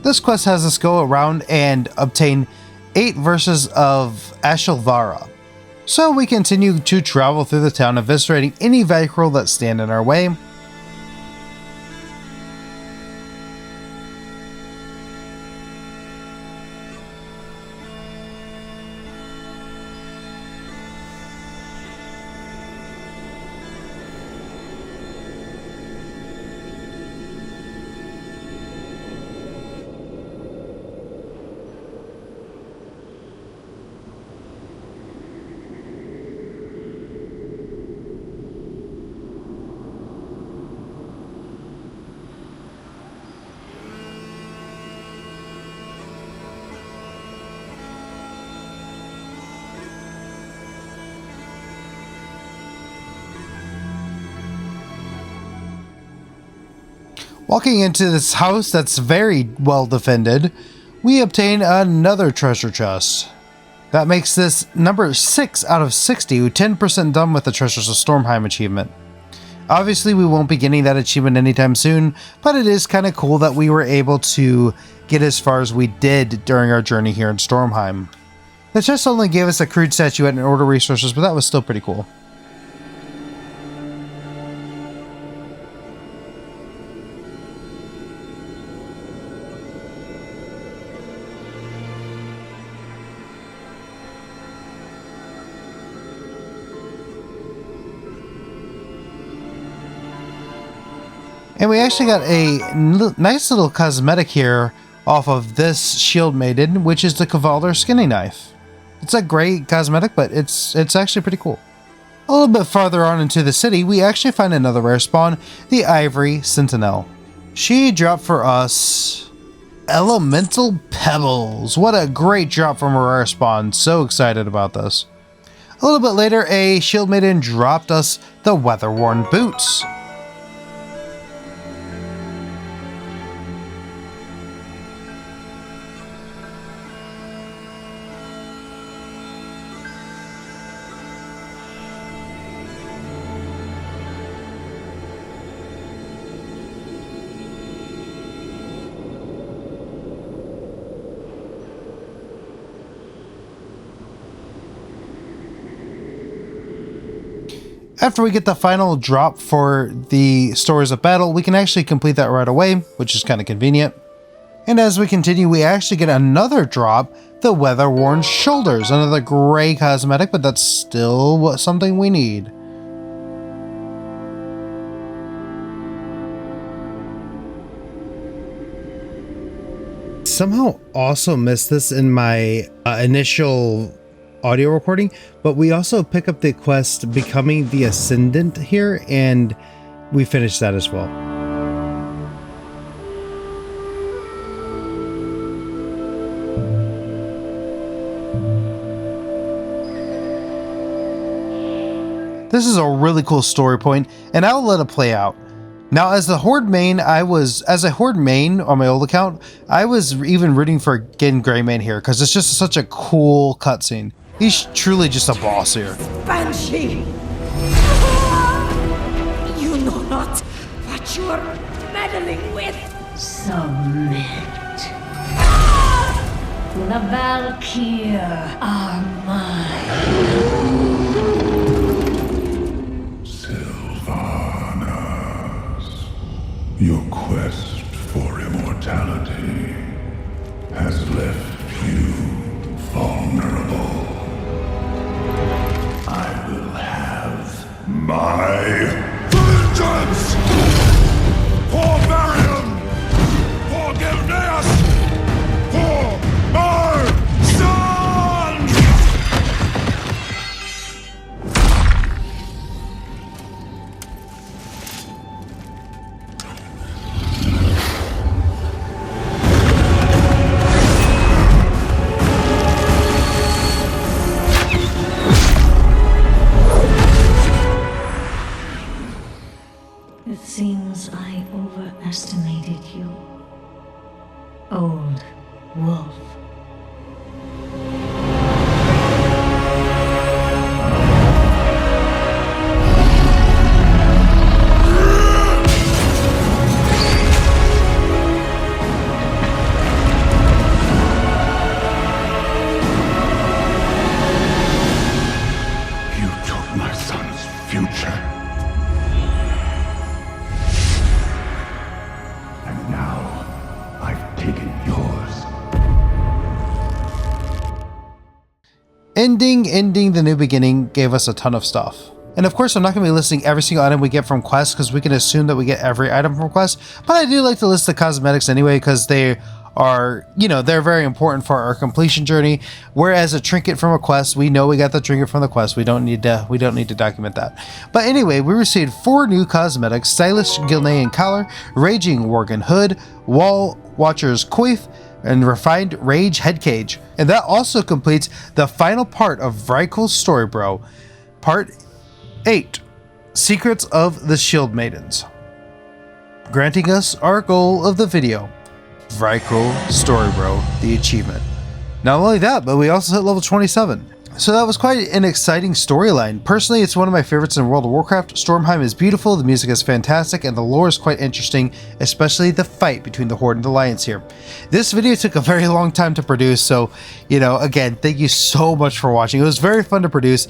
This quest has us go around and obtain 8 verses of Ashilvara. So we continue to travel through the town, eviscerating any Vrykul that stand in our way. Walking into this house that's very well defended, we obtain another treasure chest. That makes this number 6 out of 60, 10% done with the Treasures of Stormheim achievement. Obviously, we won't be getting that achievement anytime soon, but it is kind of cool that we were able to get as far as we did during our journey here in Stormheim. The chest only gave us a crude statuette and order resources, but that was still pretty cool. And we actually got a nice little cosmetic here off of this Shieldmaiden, which is the Cavalier skinning knife. It's a great cosmetic, but it's actually pretty cool. A little bit farther on into the city, we actually find another rare spawn, the Ivory Sentinel. She dropped for us Elemental Pebbles. What a great drop from a rare spawn. So excited about this. A little bit later, a Shieldmaiden dropped us the Weather-Worn Boots. After we get the final drop for the Stories of Battle, we can actually complete that right away, which is kind of convenient. And as we continue, we actually get another drop, the Weather-Worn Shoulders, another gray cosmetic, but that's still something we need. Somehow also missed this in my initial audio recording, but we also pick up the quest Becoming the Ascendant here, and we finished that as well. This is a really cool story point, and I'll let it play out. Now, as a Horde main on my old account, I was even rooting for getting Greymane here because it's just such a cool cutscene. He's truly just a boss here. Banshee! You know not what you are meddling with. Submit. The Valkyr are mine. Sylvanas, your quest for immortality has left you vulnerable. I will have my vengeance! For Varian! For Gilneas! For my son! It seems I overestimated you. Old wolf. You took my son's future. And now I've taken yours. Ending the new beginning gave us a ton of stuff. And of course, I'm not going to be listing every single item we get from quests because we can assume that we get every item from quests, but I do like to list the cosmetics anyway because they are, they're very important for our completion journey. Whereas a trinket from a quest, we know we got the trinket from the quest. We don't need to document that. But anyway, we received 4 new cosmetics: Stylish Gilnean Collar, Raging Worgen Hood, Wall Watcher's Coif, and Refined Rage Head Cage. And that also completes the final part of Vrykul Story, bro. Part 8, Secrets of the Shieldmaidens. granting us our goal of the video, Vrykul Story, bro, the achievement. Not only that, but we also hit level 27. So that was quite an exciting storyline. Personally, it's one of my favorites in World of Warcraft. Stormheim is beautiful, the music is fantastic, and the lore is quite interesting, especially the fight between the Horde and the Alliance here. This video took a very long time to produce, so, you know, again, thank you so much for watching. It was very fun to produce.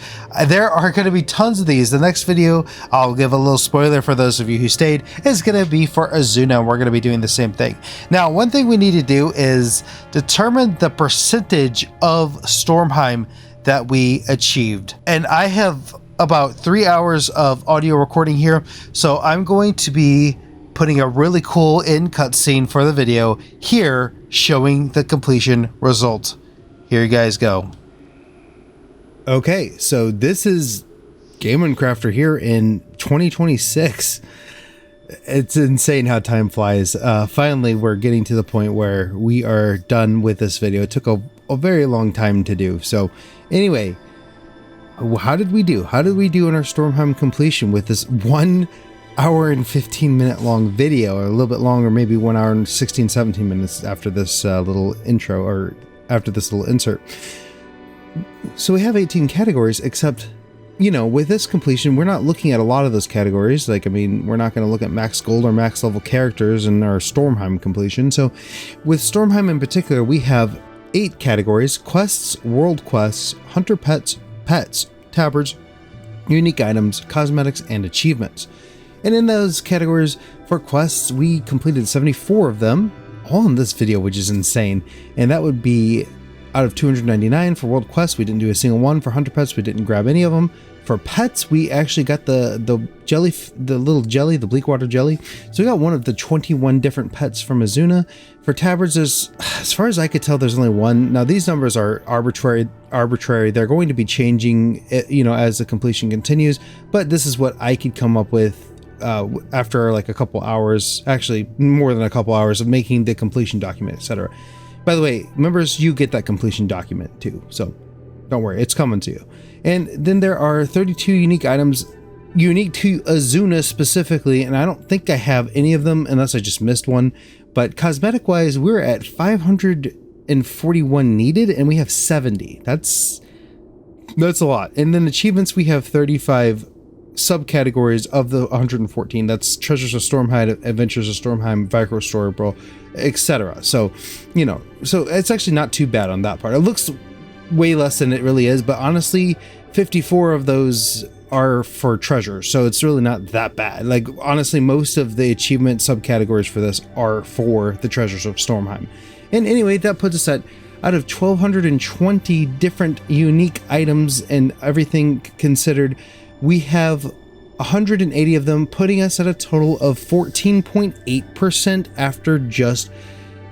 There are going to be tons of these. The next video, I'll give a little spoiler for those of you who stayed, is going to be for Azuna, and we're going to be doing the same thing. Now, one thing we need to do is determine the percentage of Stormheim that we achieved, and I have about 3 hours of audio recording here, so I'm going to be putting a really cool in cutscene for the video here showing the completion result. Here you guys go. Okay, so this is Game & Crafter here in 2026. It's insane how time flies. Finally, we're getting to the point where we are done with this video. It took a very long time to do. So anyway, how did we do? How did we do in our Stormheim completion with this 1 hour and 15 minute long video, or a little bit longer, maybe 1 hour and 16, 17 minutes after this little intro, or after this little insert. So we have 18 categories, except, you know, with this completion, we're not looking at a lot of those categories. Like, I mean, we're not going to look at max gold or max level characters in our Stormheim completion. So with Stormheim in particular, we have 8 categories: quests, world quests, hunter pets, tabards, unique items, cosmetics, and achievements. And in those categories for quests, we completed 74 of them, all in this video, which is insane. And that would be out of 299 for world quests. We didn't do a single one. For hunter pets, we didn't grab any of them. For pets, we actually got the jelly, the little jelly, the bleak water jelly. So we got one of the 21 different pets from Azuna. For tabards, there's, as far as I could tell, there's only one. Now these numbers are arbitrary. They're going to be changing, you know, as the completion continues. But this is what I could come up with after like a couple hours, actually more than a couple hours of making the completion document, etc. By the way, members, you get that completion document too. So don't worry, it's coming to you. And then there are 32 unique items unique to Azuna specifically, and I don't think I have any of them unless I just missed one. But cosmetic wise, we're at 541 needed, and we have 70. That's a lot. And then achievements, we have 35 subcategories of the 114. That's Treasures of Stormheim, Adventures of Stormheim, Vrykul Story, bro, etc. So, you know, so it's actually not too bad on that part. It looks way less than it really is, but honestly, 54 of those are for treasures, so it's really not that bad. Like, honestly, most of the achievement subcategories for this are for the Treasures of Stormheim. And anyway, that puts us at, out of 1,220 different unique items and everything considered, we have 180 of them, putting us at a total of 14.8% after just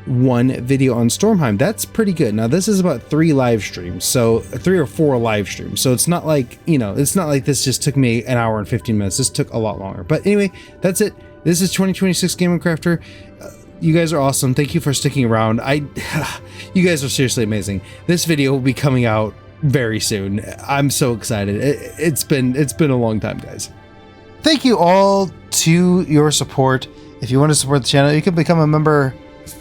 one video on Stormheim. That's pretty good. Now this is about 3 live streams, so 3 or 4 live streams, so it's not like, you know, it's not like this just took me an hour and 15 minutes. This took a lot longer. But anyway, that's it. This is 2026 Game & Crafter. You guys are awesome. Thank you for sticking around. You guys are seriously amazing. This video will be coming out very soon. I'm so excited. It's been a long time, guys. Thank you all to your support. If you want to support the channel, you can become a member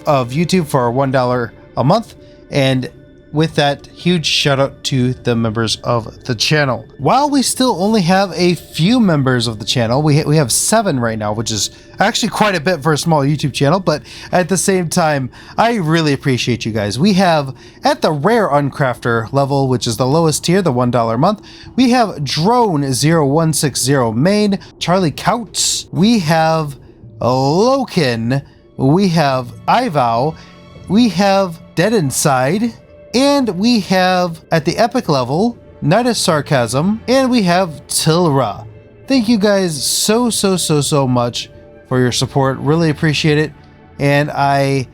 of YouTube for $1 a month, and with that, huge shout out to the members of the channel. While we still only have a few members of the channel, we have 7 right now, which is actually quite a bit for a small YouTube channel, but at the same time, I really appreciate you guys. We have, at the rare uncrafter level, which is the lowest tier, the $1 a month, we have Drone0160 Main, Charlie Couts, we have Loken, we have Ivow, we have Dead Inside, and we have, at the epic level, Night of Sarcasm, and we have Tilra. Thank you guys so much for your support. Really appreciate it. And I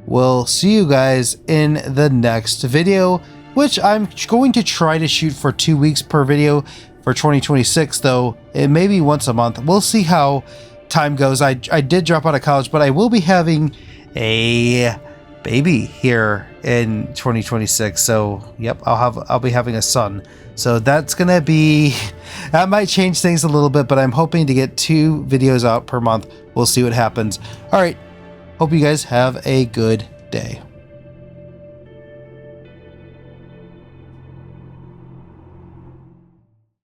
will see you guys in the next video, which I'm going to try to shoot for 2 weeks per video for 2026, though it may be once a month. We'll see how time goes. I did drop out of college, but I will be having a baby here in 2026. So yep, I'll be having a son. So that's gonna be, that might change things a little bit, but I'm hoping to get 2 videos out per month. We'll see what happens. All right, hope you guys have a good day.